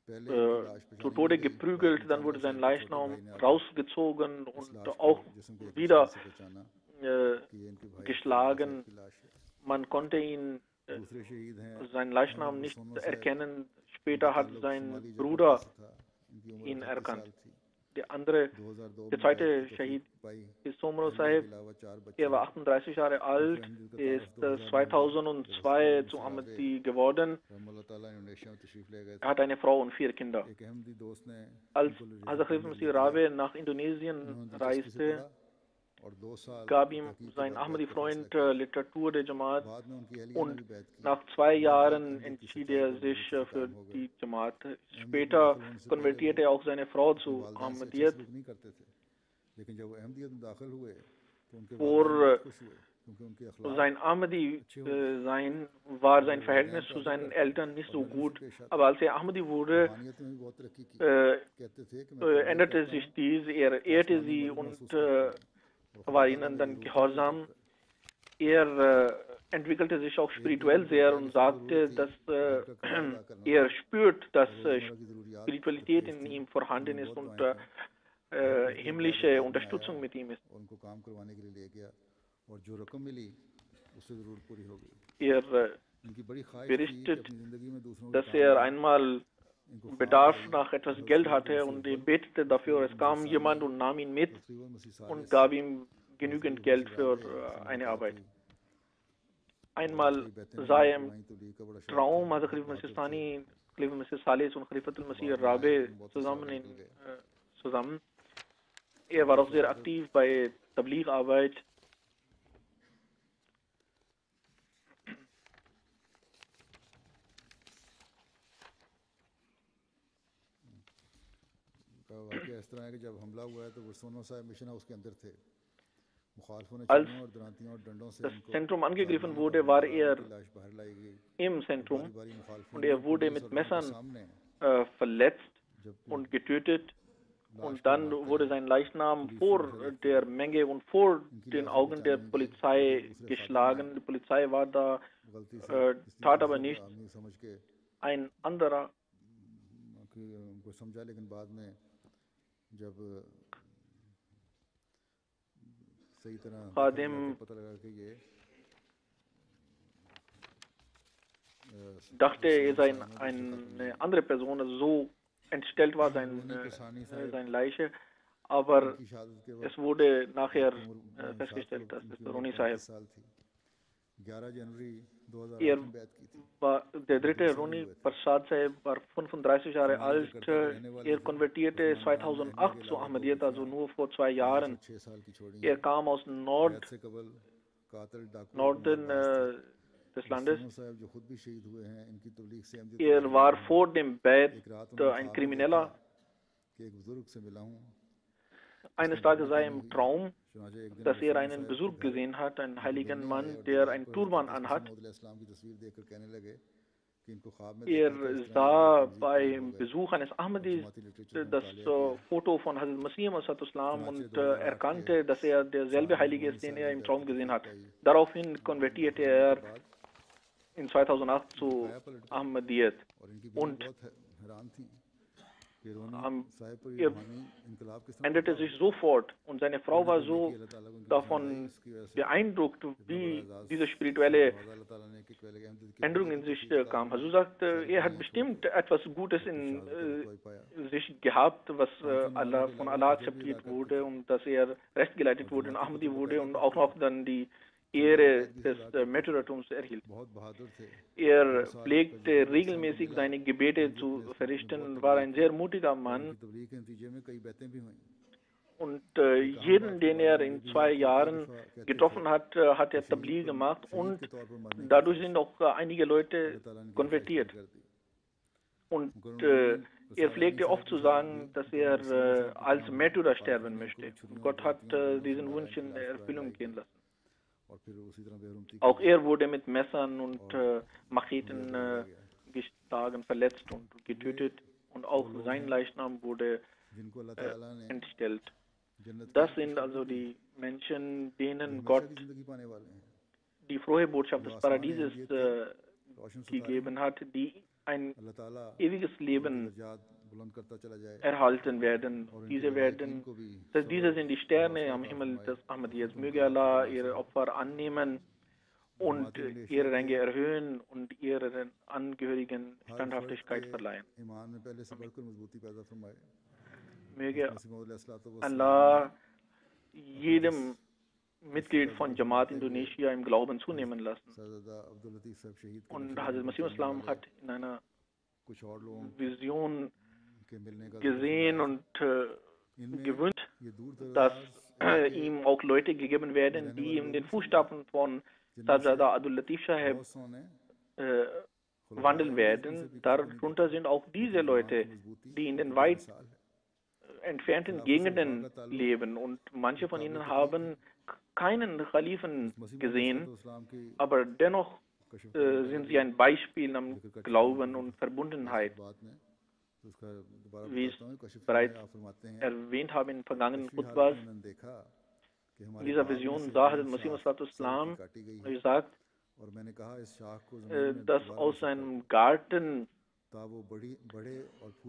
Speaker 1: पहले इनकी लाश
Speaker 2: zu
Speaker 1: पहचानी
Speaker 2: Tode
Speaker 1: नहीं गई बाद
Speaker 2: geprügelt,
Speaker 1: में
Speaker 2: dann wurde
Speaker 1: चंद्रा
Speaker 2: sein
Speaker 1: साहब के छोटे
Speaker 2: Leichnam
Speaker 1: भाई ने आकर
Speaker 2: rausgezogen
Speaker 1: इस
Speaker 2: und
Speaker 1: लाश को
Speaker 2: auch
Speaker 1: जिस्म के एक
Speaker 2: wieder
Speaker 1: हिस्से से पहचाना
Speaker 2: äh,
Speaker 1: कि ये इनके भाई चंद्रा साहब
Speaker 2: geschlagen.
Speaker 1: की लाश है
Speaker 2: Man konnte ihn
Speaker 1: दूसरे शहीद हैं
Speaker 2: seinen
Speaker 1: अहमद
Speaker 2: Leichnam nicht
Speaker 1: गुस्सोनो साहब
Speaker 2: erkennen.
Speaker 1: इनका
Speaker 2: Später hat
Speaker 1: ताल्लुक
Speaker 2: sein
Speaker 1: शुमाली
Speaker 2: Bruder
Speaker 1: जकार्ता से था इनकी उम्र
Speaker 2: ihn
Speaker 1: 38
Speaker 2: erkannt.
Speaker 1: साल थी
Speaker 2: Der andere,
Speaker 1: 2002
Speaker 2: der
Speaker 1: में
Speaker 2: zweite
Speaker 1: बैत की
Speaker 2: Shahid
Speaker 1: तौफीक पाई
Speaker 2: ist Somro
Speaker 1: अहलिया
Speaker 2: Sahib.
Speaker 1: के अलावा 4 बच्चे
Speaker 2: Er war
Speaker 1: हैं
Speaker 2: 38 Jahre alt,
Speaker 1: दूसरे अहमद का
Speaker 2: er
Speaker 1: तारुफ
Speaker 2: ist
Speaker 1: 2009 में
Speaker 2: 2002
Speaker 1: जब
Speaker 2: zu
Speaker 1: असलाम से
Speaker 2: Ahmadi geworden.
Speaker 1: रहमतुल्लाह ताला इंडोनेशिया में तशरीफ ले गए
Speaker 2: Er
Speaker 1: थे
Speaker 2: hat eine Frau und 4 Kinder.
Speaker 1: एक अहमदी दोस्त ने
Speaker 2: Als
Speaker 1: इनको रियासत
Speaker 2: Hazrat
Speaker 1: में
Speaker 2: Masih
Speaker 1: ले लिया
Speaker 2: Rabe nach Indonesien
Speaker 1: उन्होंने दिलचस्पी से
Speaker 2: reiste,
Speaker 1: पढ़ा और 2 साल
Speaker 2: gab
Speaker 1: की
Speaker 2: ihm
Speaker 1: तहकीक के
Speaker 2: sein
Speaker 1: बाद बैत
Speaker 2: Ahmadi
Speaker 1: का फैसला
Speaker 2: Freund
Speaker 1: किया
Speaker 2: Literatur der Jamaat
Speaker 1: बाद में उनकी अहलिया ने
Speaker 2: und
Speaker 1: भी बैत की
Speaker 2: nach 2
Speaker 1: बाद में
Speaker 2: Jahren
Speaker 1: अहमदियत की
Speaker 2: entschied
Speaker 1: सच्चाई
Speaker 2: er
Speaker 1: को
Speaker 2: sich
Speaker 1: जानने से
Speaker 2: für
Speaker 1: काम हो गए
Speaker 2: die Jamaat.
Speaker 1: अहमियत में
Speaker 2: Später
Speaker 1: दाखिल होने से पहले वो
Speaker 2: konvertierte auch seine Frau
Speaker 1: अपने
Speaker 2: zu
Speaker 1: वालदान से अच्छा
Speaker 2: Ahmadiyyat.
Speaker 1: सलूक नहीं करते थे लेकिन जब वो अहमदियत में दाखिल हुए तो उनके
Speaker 2: Vor
Speaker 1: वालिदैन बहुत खुश हुए क्योंकि उनके अखलाक
Speaker 2: sein Ahmadi
Speaker 1: अच्छे हो गए
Speaker 2: sein war
Speaker 1: और
Speaker 2: sein
Speaker 1: वो
Speaker 2: Verhältnis
Speaker 1: वालिदैन को
Speaker 2: zu
Speaker 1: अदब
Speaker 2: seinen
Speaker 1: करते
Speaker 2: Eltern nicht
Speaker 1: और
Speaker 2: so
Speaker 1: नरमी से
Speaker 2: gut.
Speaker 1: पेश आते
Speaker 2: Aber als er Ahmadi wurde,
Speaker 1: रूहानियत में भी बहुत तरक्की की कहते थे कि मैं तबलीग
Speaker 2: änderte
Speaker 1: करता
Speaker 2: sich
Speaker 1: हूँ
Speaker 2: dies. Er ehrte
Speaker 1: आसमानी
Speaker 2: sie
Speaker 1: मर्द
Speaker 2: und
Speaker 1: महसूस करता हूँ और खुदा
Speaker 2: war
Speaker 1: ताला
Speaker 2: ihnen
Speaker 1: मेरी
Speaker 2: dann
Speaker 1: रूह तक
Speaker 2: gehorsam.
Speaker 1: गुजरता है
Speaker 2: Er entwickelte sich auch
Speaker 1: एक दिन
Speaker 2: spirituell
Speaker 1: उनको
Speaker 2: sehr
Speaker 1: पहले
Speaker 2: und
Speaker 1: से
Speaker 2: sagte,
Speaker 1: ज़रूरत थी
Speaker 2: dass
Speaker 1: घर का किराया अदा करना
Speaker 2: er spürt, dass
Speaker 1: और रोज़मर्रा की ज़रूरियात जो
Speaker 2: Spiritualität
Speaker 1: पेश
Speaker 2: in
Speaker 1: थी
Speaker 2: ihm vorhanden
Speaker 1: उन्होंने
Speaker 2: ist
Speaker 1: बहुत
Speaker 2: und
Speaker 1: दुआएं की घर कुछ देर बाद
Speaker 2: himmlische
Speaker 1: एक आदमी आया
Speaker 2: Unterstützung mit ihm ist.
Speaker 1: और उनको काम करवाने के लिए ले गया और जो रकम मिली उससे ज़रूरत पूरी हो गई
Speaker 2: Er
Speaker 1: इनकी बड़ी ख्वाहिश थी कि
Speaker 2: berichtet,
Speaker 1: अपनी ज़िंदगी में दूसरों के
Speaker 2: dass
Speaker 1: काम
Speaker 2: er
Speaker 1: आए
Speaker 2: einmal
Speaker 1: इनको ख्वाब
Speaker 2: Bedarf
Speaker 1: आई
Speaker 2: nach etwas
Speaker 1: हज़रत
Speaker 2: Geld
Speaker 1: खलीफा
Speaker 2: hatte
Speaker 1: मसीह
Speaker 2: und er
Speaker 1: अव्वल
Speaker 2: betete
Speaker 1: हज़रत
Speaker 2: dafür.
Speaker 1: खलीफा
Speaker 2: Es
Speaker 1: मसीह
Speaker 2: kam
Speaker 1: सानी
Speaker 2: jemand und nahm ihn mit
Speaker 1: हज़रत खलीफा मसीह
Speaker 2: und
Speaker 1: सालिस
Speaker 2: gab ihm
Speaker 1: हज़रत
Speaker 2: genügend
Speaker 1: खलीफा
Speaker 2: Geld
Speaker 1: मसीह
Speaker 2: für
Speaker 1: राबे
Speaker 2: eine Arbeit.
Speaker 1: और
Speaker 2: Einmal
Speaker 1: कई बैतें
Speaker 2: sah
Speaker 1: उन्होंने
Speaker 2: er im
Speaker 1: करवाई तबलीग का बड़ा शौक था
Speaker 2: Traum Hazrat
Speaker 1: बहुत
Speaker 2: Khalifa Masih
Speaker 1: बहादुर थे
Speaker 2: Sani, Khalifa Masih Salis und Khalifatul Masih
Speaker 1: बाद में आए
Speaker 2: Rabe
Speaker 1: लेकिन बहुत से साल
Speaker 2: zusammen.
Speaker 1: निकल गए
Speaker 2: Zusammen. Er war auch sehr
Speaker 1: हज़रत
Speaker 2: aktiv bei Tabligh-Arbeit.
Speaker 1: का वाक़या इस तरह है कि जब हमला हुआ है तो गुस्सोनो साहब मिशन हाउस के अंदर थे मुखालफों ने
Speaker 2: Als
Speaker 1: छुरियों और दरांतियों और डंडों से
Speaker 2: das
Speaker 1: इनको
Speaker 2: Zentrum angegriffen
Speaker 1: जालिमाना
Speaker 2: wurde,
Speaker 1: तौर पर
Speaker 2: war
Speaker 1: मारा
Speaker 2: er
Speaker 1: उनकी लाश बाहर लाई गई
Speaker 2: im
Speaker 1: और
Speaker 2: Zentrum
Speaker 1: बारी बारी मुखालफिन
Speaker 2: und
Speaker 1: ने
Speaker 2: er wurde
Speaker 1: पुलिस
Speaker 2: mit
Speaker 1: और लोगों के
Speaker 2: Messern
Speaker 1: सामने
Speaker 2: verletzt
Speaker 1: जब
Speaker 2: und getötet.
Speaker 1: लाश
Speaker 2: Und
Speaker 1: को
Speaker 2: dann
Speaker 1: मारते
Speaker 2: wurde
Speaker 1: रहे
Speaker 2: sein Leichnam
Speaker 1: पुलिस
Speaker 2: vor
Speaker 1: हमेशा देखती
Speaker 2: der
Speaker 1: रही
Speaker 2: Menge und vor
Speaker 1: इनकी
Speaker 2: den
Speaker 1: लाशें
Speaker 2: Augen der
Speaker 1: बचाई नहीं गई
Speaker 2: Polizei
Speaker 1: लेकिन दूसरे खादम ने
Speaker 2: geschlagen. Die Polizei war da,
Speaker 1: गलती से इसलिए
Speaker 2: tat aber
Speaker 1: दूसरों के
Speaker 2: nichts.
Speaker 1: आदमी समझ के
Speaker 2: Ein anderer
Speaker 1: उनको समझा लेकिन बाद में जब सही तरह देखा
Speaker 2: Khadim
Speaker 1: गया तो पता लगा कि ये
Speaker 2: dachte, er
Speaker 1: सलाम
Speaker 2: sei
Speaker 1: साहब ने दूसरे खातून
Speaker 2: eine
Speaker 1: ने
Speaker 2: andere Person, also so entstellt war
Speaker 1: उन्हीं को सानी साहब
Speaker 2: seine Leiche. Aber
Speaker 1: इनकी शहादत के
Speaker 2: es
Speaker 1: वक्त
Speaker 2: wurde nachher
Speaker 1: इनकी उम्र साथ
Speaker 2: festgestellt, dass
Speaker 1: इनकी
Speaker 2: es
Speaker 1: उम्र
Speaker 2: Roni
Speaker 1: 35
Speaker 2: Sahib
Speaker 1: साल थी 11 जनवरी 2008
Speaker 2: Er
Speaker 1: में बैत की थी
Speaker 2: war, der dritte
Speaker 1: मदरसे में
Speaker 2: Roni
Speaker 1: हुए थे
Speaker 2: Prasad Sahib war 35 Jahre
Speaker 1: शुमाली
Speaker 2: alt.
Speaker 1: जकार्ता के रहने वाले
Speaker 2: Er
Speaker 1: थे
Speaker 2: konvertierte
Speaker 1: उस्मान खान ने अहलिया
Speaker 2: 2008
Speaker 1: के
Speaker 2: zu
Speaker 1: अलावा 2
Speaker 2: Ahmadiyyat, also
Speaker 1: बच्चियां
Speaker 2: nur vor 2
Speaker 1: 5
Speaker 2: Jahren.
Speaker 1: और 6 साल की छोड़ी
Speaker 2: Er
Speaker 1: हैं
Speaker 2: kam aus
Speaker 1: बैत से कबल कातिल डाकू और
Speaker 2: Norden
Speaker 1: मारबाज थे
Speaker 2: des Landes.
Speaker 1: गुस्सोनो साहब जो खुद भी शहीद हुए हैं इनकी तबलीग से अहमदियत
Speaker 2: Er
Speaker 1: कबूल
Speaker 2: war
Speaker 1: नहीं
Speaker 2: vor dem Bett
Speaker 1: एक रात उन्होंने
Speaker 2: ein
Speaker 1: ख्वाब में
Speaker 2: Krimineller.
Speaker 1: देखा कि एक बुजुर्ग से मिला हूँ
Speaker 2: Eines
Speaker 1: जिसने
Speaker 2: Tages
Speaker 1: बड़ी
Speaker 2: sah er
Speaker 1: कमी
Speaker 2: im
Speaker 1: हुई
Speaker 2: Traum,
Speaker 1: चुनाचे एक दिन
Speaker 2: dass er
Speaker 1: गुस्सोनो
Speaker 2: einen
Speaker 1: साहब के
Speaker 2: Besuch
Speaker 1: घर
Speaker 2: gesehen hat, einen
Speaker 1: उनके
Speaker 2: heiligen
Speaker 1: मिलने आए
Speaker 2: Mann,
Speaker 1: और
Speaker 2: der
Speaker 1: दरवाजे
Speaker 2: ein
Speaker 1: पर
Speaker 2: Turban
Speaker 1: हज़रत
Speaker 2: anhat.
Speaker 1: मसीह मौद की तस्वीर देखकर कहने लगे कि इनको ख्वाब में
Speaker 2: Er
Speaker 1: देखा था इस तरह
Speaker 2: sah
Speaker 1: इमाम के मज़ीद करीब हो
Speaker 2: beim
Speaker 1: गए
Speaker 2: Besuch eines
Speaker 1: और
Speaker 2: Ahmadis
Speaker 1: जमाती लिटरेचर में
Speaker 2: das
Speaker 1: मुतालिया किया
Speaker 2: Foto von Hazrat Masih Islam
Speaker 1: चुनाचे
Speaker 2: und
Speaker 1: 2008 के
Speaker 2: erkannte, dass er derselbe
Speaker 1: 7
Speaker 2: Heilige
Speaker 1: रोनी
Speaker 2: ist, den
Speaker 1: साहब
Speaker 2: er
Speaker 1: ने
Speaker 2: im
Speaker 1: बैत
Speaker 2: Traum
Speaker 1: की
Speaker 2: gesehen
Speaker 1: तौफीक
Speaker 2: hat.
Speaker 1: पाई
Speaker 2: Daraufhin
Speaker 1: दफन
Speaker 2: konvertierte
Speaker 1: होने के
Speaker 2: er
Speaker 1: बाद
Speaker 2: in 2008
Speaker 1: इनकी
Speaker 2: zu
Speaker 1: काया पलट गई
Speaker 2: Ahmadiyyat.
Speaker 1: और इनकी बीवी
Speaker 2: Und
Speaker 1: बहुत हैरान थी कि रोनी साहब पर ये
Speaker 2: er
Speaker 1: रूहानी इनकलाब किस तरह
Speaker 2: änderte
Speaker 1: बर्पा
Speaker 2: sich
Speaker 1: हुआ
Speaker 2: sofort und seine Frau
Speaker 1: उन्हें
Speaker 2: war
Speaker 1: कोई
Speaker 2: so
Speaker 1: नेकी अल्लाह ताला को इनकी पसंद आई
Speaker 2: davon
Speaker 1: इसकी वजह से
Speaker 2: beeindruckt,
Speaker 1: इतना बड़ा
Speaker 2: wie
Speaker 1: एजाज
Speaker 2: diese
Speaker 1: से
Speaker 2: spirituelle
Speaker 1: नवाजा अल्लाह ताला ने कि पहले अहमद की
Speaker 2: Änderung
Speaker 1: अबदी
Speaker 2: in
Speaker 1: की
Speaker 2: sich
Speaker 1: तौफीक अता
Speaker 2: kam.
Speaker 1: फरमाई
Speaker 2: Also sagt,
Speaker 1: सारी
Speaker 2: er hat
Speaker 1: दुनिया छोड़
Speaker 2: bestimmt
Speaker 1: के
Speaker 2: etwas Gutes
Speaker 1: अपनी
Speaker 2: in
Speaker 1: शहादत का रुतबा पाया
Speaker 2: sich gehabt, was
Speaker 1: 5
Speaker 2: Allah,
Speaker 1: नमाज़ों के
Speaker 2: von
Speaker 1: अलावा
Speaker 2: Allah
Speaker 1: फजर भी अदा
Speaker 2: akzeptiert
Speaker 1: करते
Speaker 2: wurde
Speaker 1: थे
Speaker 2: und dass er rechtgeleitet
Speaker 1: और
Speaker 2: wurde und
Speaker 1: जमाती
Speaker 2: Ahmadi
Speaker 1: कुतुब
Speaker 2: wurde
Speaker 1: बाकायदा
Speaker 2: und auch
Speaker 1: पढ़ते
Speaker 2: noch
Speaker 1: थे
Speaker 2: dann die
Speaker 1: फजर
Speaker 2: Ehre
Speaker 1: नमाज भी
Speaker 2: des
Speaker 1: अदा करते थे
Speaker 2: Märtyrertums erhielt.
Speaker 1: बहुत बहादुर थे 2
Speaker 2: Er
Speaker 1: साल का
Speaker 2: pflegte
Speaker 1: जिक्र इंसान को
Speaker 2: regelmäßig
Speaker 1: मिला
Speaker 2: seine Gebete
Speaker 1: अहमदियत
Speaker 2: zu
Speaker 1: ने उसमें
Speaker 2: verrichten,
Speaker 1: बहुत
Speaker 2: war
Speaker 1: तरबियत
Speaker 2: ein
Speaker 1: की
Speaker 2: sehr mutiger
Speaker 1: और
Speaker 2: Mann
Speaker 1: इनकी तबलीग के नतीजे में कई बैतें भी हुई
Speaker 2: und
Speaker 1: एक अहम
Speaker 2: jeden,
Speaker 1: बात के
Speaker 2: den
Speaker 1: बारे
Speaker 2: er
Speaker 1: में
Speaker 2: in
Speaker 1: ये भी
Speaker 2: 2
Speaker 1: है कि कई
Speaker 2: Jahren
Speaker 1: दफ़ा कहते थे
Speaker 2: getroffen hat, hat
Speaker 1: कि
Speaker 2: er Tabligh gemacht
Speaker 1: शहीद
Speaker 2: und
Speaker 1: के तौर पर मरने की
Speaker 2: dadurch
Speaker 1: ख्वाहिश
Speaker 2: sind
Speaker 1: है
Speaker 2: auch einige Leute
Speaker 1: अल्लाह ताला ने इनकी ख्वाहिश पूरी
Speaker 2: konvertiert.
Speaker 1: कर दी
Speaker 2: Und er pflegte oft zu sagen, dass er als Märtyrer sterben möchte. Und Gott hat diesen Wunsch in Erfüllung gehen lassen. Auch er wurde mit Messern und Macheten geschlagen, verletzt und getötet. Und auch sein Leichnam wurde entstellt. Das sind also die Menschen, denen Gott die frohe Botschaft des Paradieses gegeben hat, die ein ewiges Leben erhalten werden. Diese sind die Sterne am Himmel des Ahmadiyyas. Möge Allah ihre Opfer annehmen und ihre Ränge erhöhen und ihren Angehörigen Standhaftigkeit verleihen. Möge Allah jedem Mitglied von Jamaat Indonesia im Glauben zunehmen lassen. Und Hazrat Masih Islam hat in einer Vision gesehen und gewünscht, dass ihm auch Leute gegeben werden, die in den Fußstapfen von Sahibzada Abdul Latif Sahib wandeln werden. Darunter sind auch diese Leute, die in den weit entfernten Gegenden leben, und manche von ihnen haben keinen Khalifen gesehen, aber dennoch sind sie ein Beispiel am Glauben und Verbundenheit. Wie ich bereits erwähnt habe in vergangenen Khutbas, in dieser Vision sah Hazrat Masih Islam gesagt, dass aus seinem Garten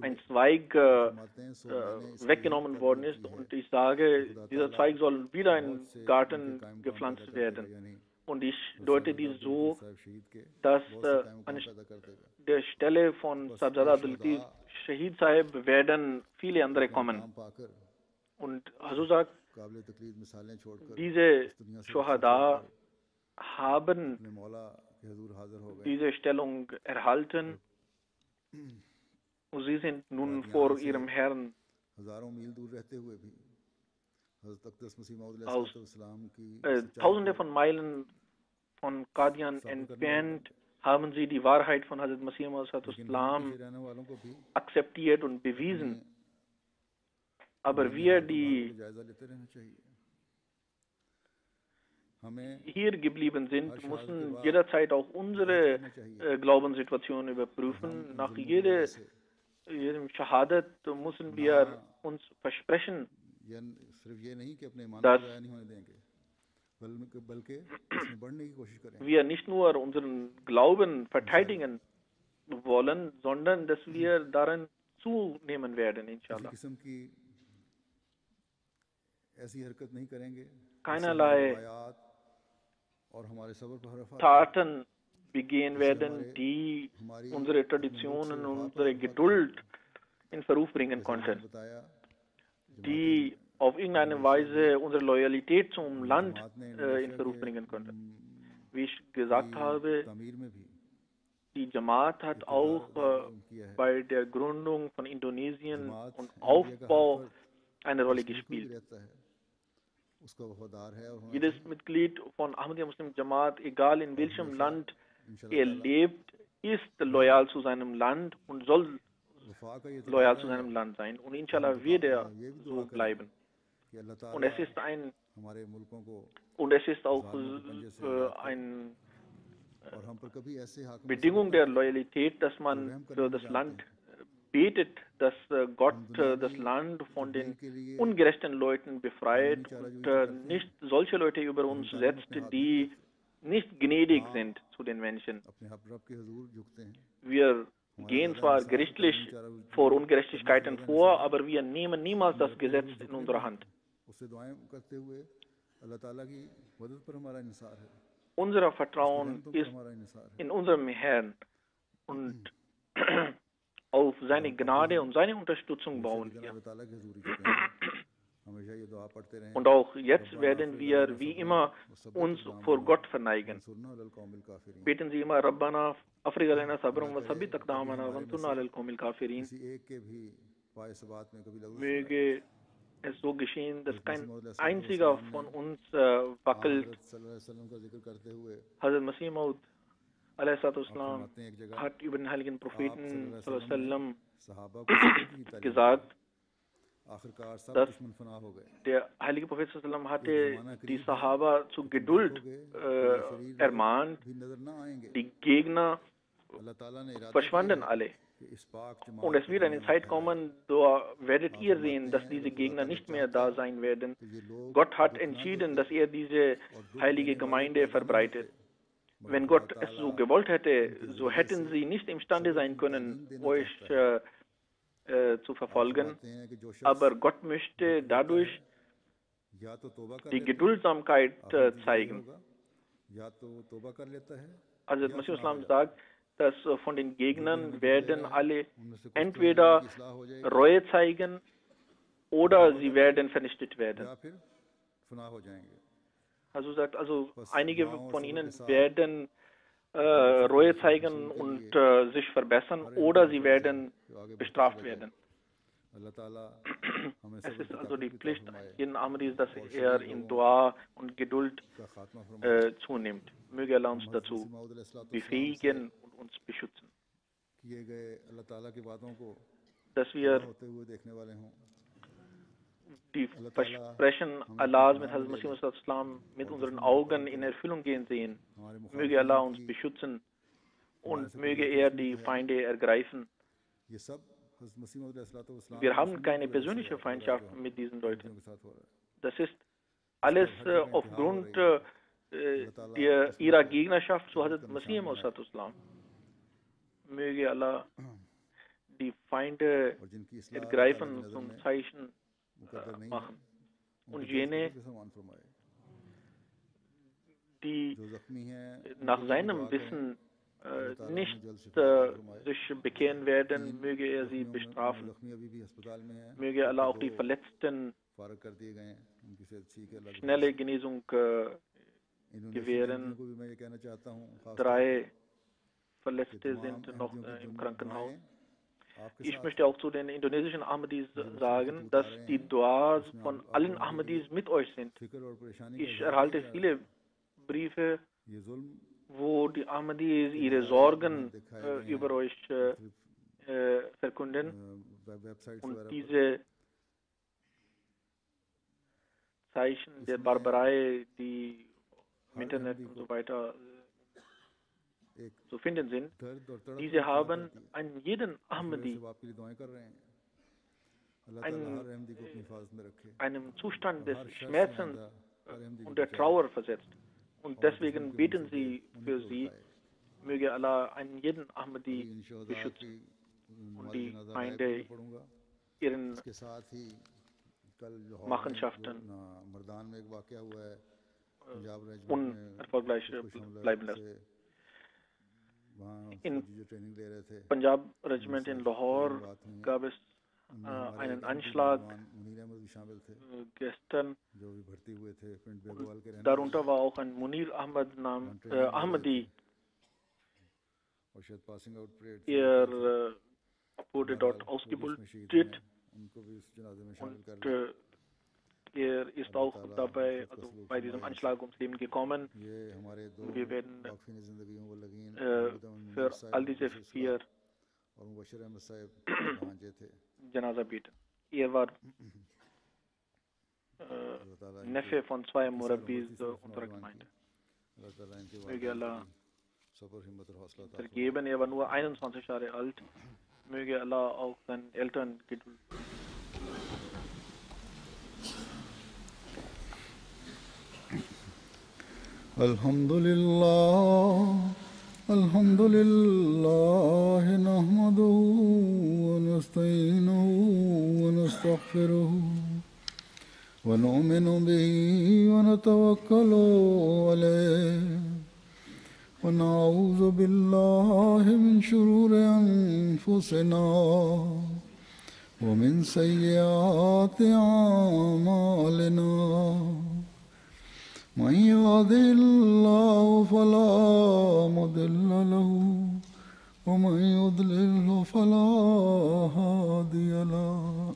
Speaker 2: ein Zweig weggenommen worden ist, und ich sage, dieser Zweig soll wieder in den Garten gepflanzt werden. Und ich deute dies so, dass an der Stelle von Sahibzada Abdul Latif Shahid Sahib werden viele andere kommen. Und Hazur sagt, diese Shuhada haben diese Stellung erhalten und sie sind nun vor ihrem Herrn. Aus Tausende von Meilen von Qadian entfernt haben sie die Wahrheit von Hazrat Masih Islam akzeptiert und bewiesen. Aber wir, die hier geblieben sind, müssen jederzeit auch unsere Glaubenssituation überprüfen. Nach jedem Shahadat müssen wir uns versprechen, dass wir nicht nur unseren Glauben verteidigen wollen, sondern dass wir darin zunehmen werden, inshallah. Keinerlei Taten begehen werden, die unsere Traditionen und unsere Geduld in Verruf bringen konnten, die auf irgendeine Weise unsere Loyalität zum Land in Verruf bringen könnten. Wie ich gesagt habe, die Jamaat hat auch bei der Gründung von Indonesien und Aufbau eine Rolle gespielt. Jedes Mitglied von Ahmadiyya Muslim Jamaat, egal in welchem Land er lebt, ist loyal zu seinem Land und soll loyal zu seinem Land sein. Und inshallah wird er so bleiben. Und es ist auch eine Bedingung der Loyalität, dass man für das Land betet, dass Gott das Land von den ungerechten Leuten befreit und nicht solche Leute über uns setzt, die nicht gnädig sind zu den Menschen. Wir gehen zwar gerichtlich vor Ungerechtigkeiten vor, aber wir nehmen niemals das Gesetz in unsere Hand. Unser Vertrauen ist in unserem Herrn und auf seine Gnade und seine Unterstützung bauen wir. Und auch jetzt werden wir wie immer uns vor Gott verneigen. Beten Sie immer, Rabbana, Afriq alaina sabrum wa sabbit aqdamana wansurna alal qawmil kafirin. Möge es so geschehen, dass kein einziger von uns wackelt. Hazrat Masih Maud a.s. hat über den heiligen Propheten sallam gesagt, dass der heilige Prophet sallam hatte die Sahaba zur Geduld ermahnt. Die Gegner verschwanden alle. Und es wird eine Zeit kommen, da werdet ihr sehen, dass diese Gegner nicht mehr da sein werden. Gott hat entschieden, dass er diese heilige Gemeinde verbreitet. Wenn Gott es so gewollt hätte, so hätten sie nicht imstande sein können, euch zu verfolgen. Aber Gott möchte dadurch die Geduldsamkeit zeigen. Also Masih Islam sagt, dass von den Gegnern werden alle entweder Reue zeigen oder sie werden vernichtet werden. Also sagt, einige von ihnen werden Reue zeigen und sich verbessern oder sie werden bestraft werden. Es ist also die Pflicht jeden Ahmadis, dass er in Dua und Geduld zunimmt. Möge Allah uns dazu befähigen und uns beschützen. Dass wir die Versprechen Allahs mit Hazrat Masih Islam mit unseren Augen in Erfüllung gehen sehen. Möge Allah uns beschützen und möge er die Feinde ergreifen. Wir haben keine persönliche Feindschaft mit diesen Leuten. Das ist alles aufgrund ihrer Gegnerschaft zu Hazrat Masih Islam. Möge Allah die Feinde ergreifen zum Zeichen machen. Und jene, die nach seinem Wissen nicht sich bekehren werden, möge er sie bestrafen. Möge Allah auch die Verletzten schnelle Genesung gewähren. 3 Verletzte sind noch im Krankenhaus. Ich möchte auch zu den indonesischen Ahmadis sagen, dass die Duas von allen Ahmadis mit euch sind. Ich erhalte viele Briefe, wo die Ahmadis ihre Sorgen über euch verkünden. Und diese Zeichen der Barbarei, die im Internet und so weiter zu finden sind, diese haben an jeden Ahmadi einen Zustand des Schmerzens und der Trauer versetzt. Und deswegen beten sie für sie, möge Allah einen jeden Ahmadi beschützen und die Feinde ihren Machenschaften unerfolgreich bleiben lassen. Im Punjab Regiment in Lahore gab es einen Anschlag gestern. Darunter war auch ein Munir Ahmadi. Er wurde dort ausgebildet und er ist auch dabei, also bei diesem Anschlag ums Leben gekommen. Wir werden für all diese 4 Janaza beten. Er war Neffe von 2 Murabbis unserer Gemeinde. Möge Allah vergeben. Er war nur 21 Jahre alt. Möge Allah auch seinen Eltern Geduld.
Speaker 1: Alhamdulillah nahmaduhu wa nasta'inuhu wa nastaghfiruhu wa nu'minu bihi wa natawakkalu alayhi wa na'udhu billahi min shururi anfusina wa min sayyiati a'malina. من يهده الله فلا مضل له ومن يضلل فلا هادي له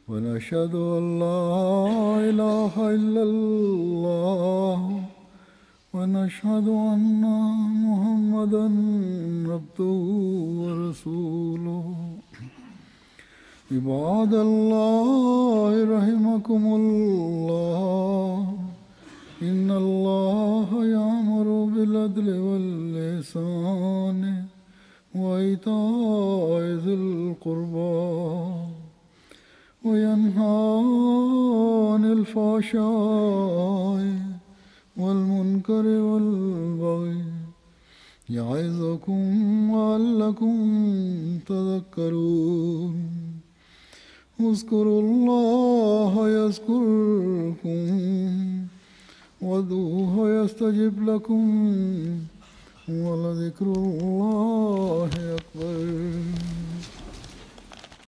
Speaker 1: ونشهد أن لا إله إلا الله ونشهد ونشهد أن محمدا عبده ورسوله عباد الله رحمكم الله إن الله يأمر بالعدل والإحسان وإيتاء ذي القربى وينهى عن الفحشاء والمنكر والبغي يعظكم لعلكم تذكرون اذكروا الله يذكركم وادعوه يستجب لكم ولذكر الله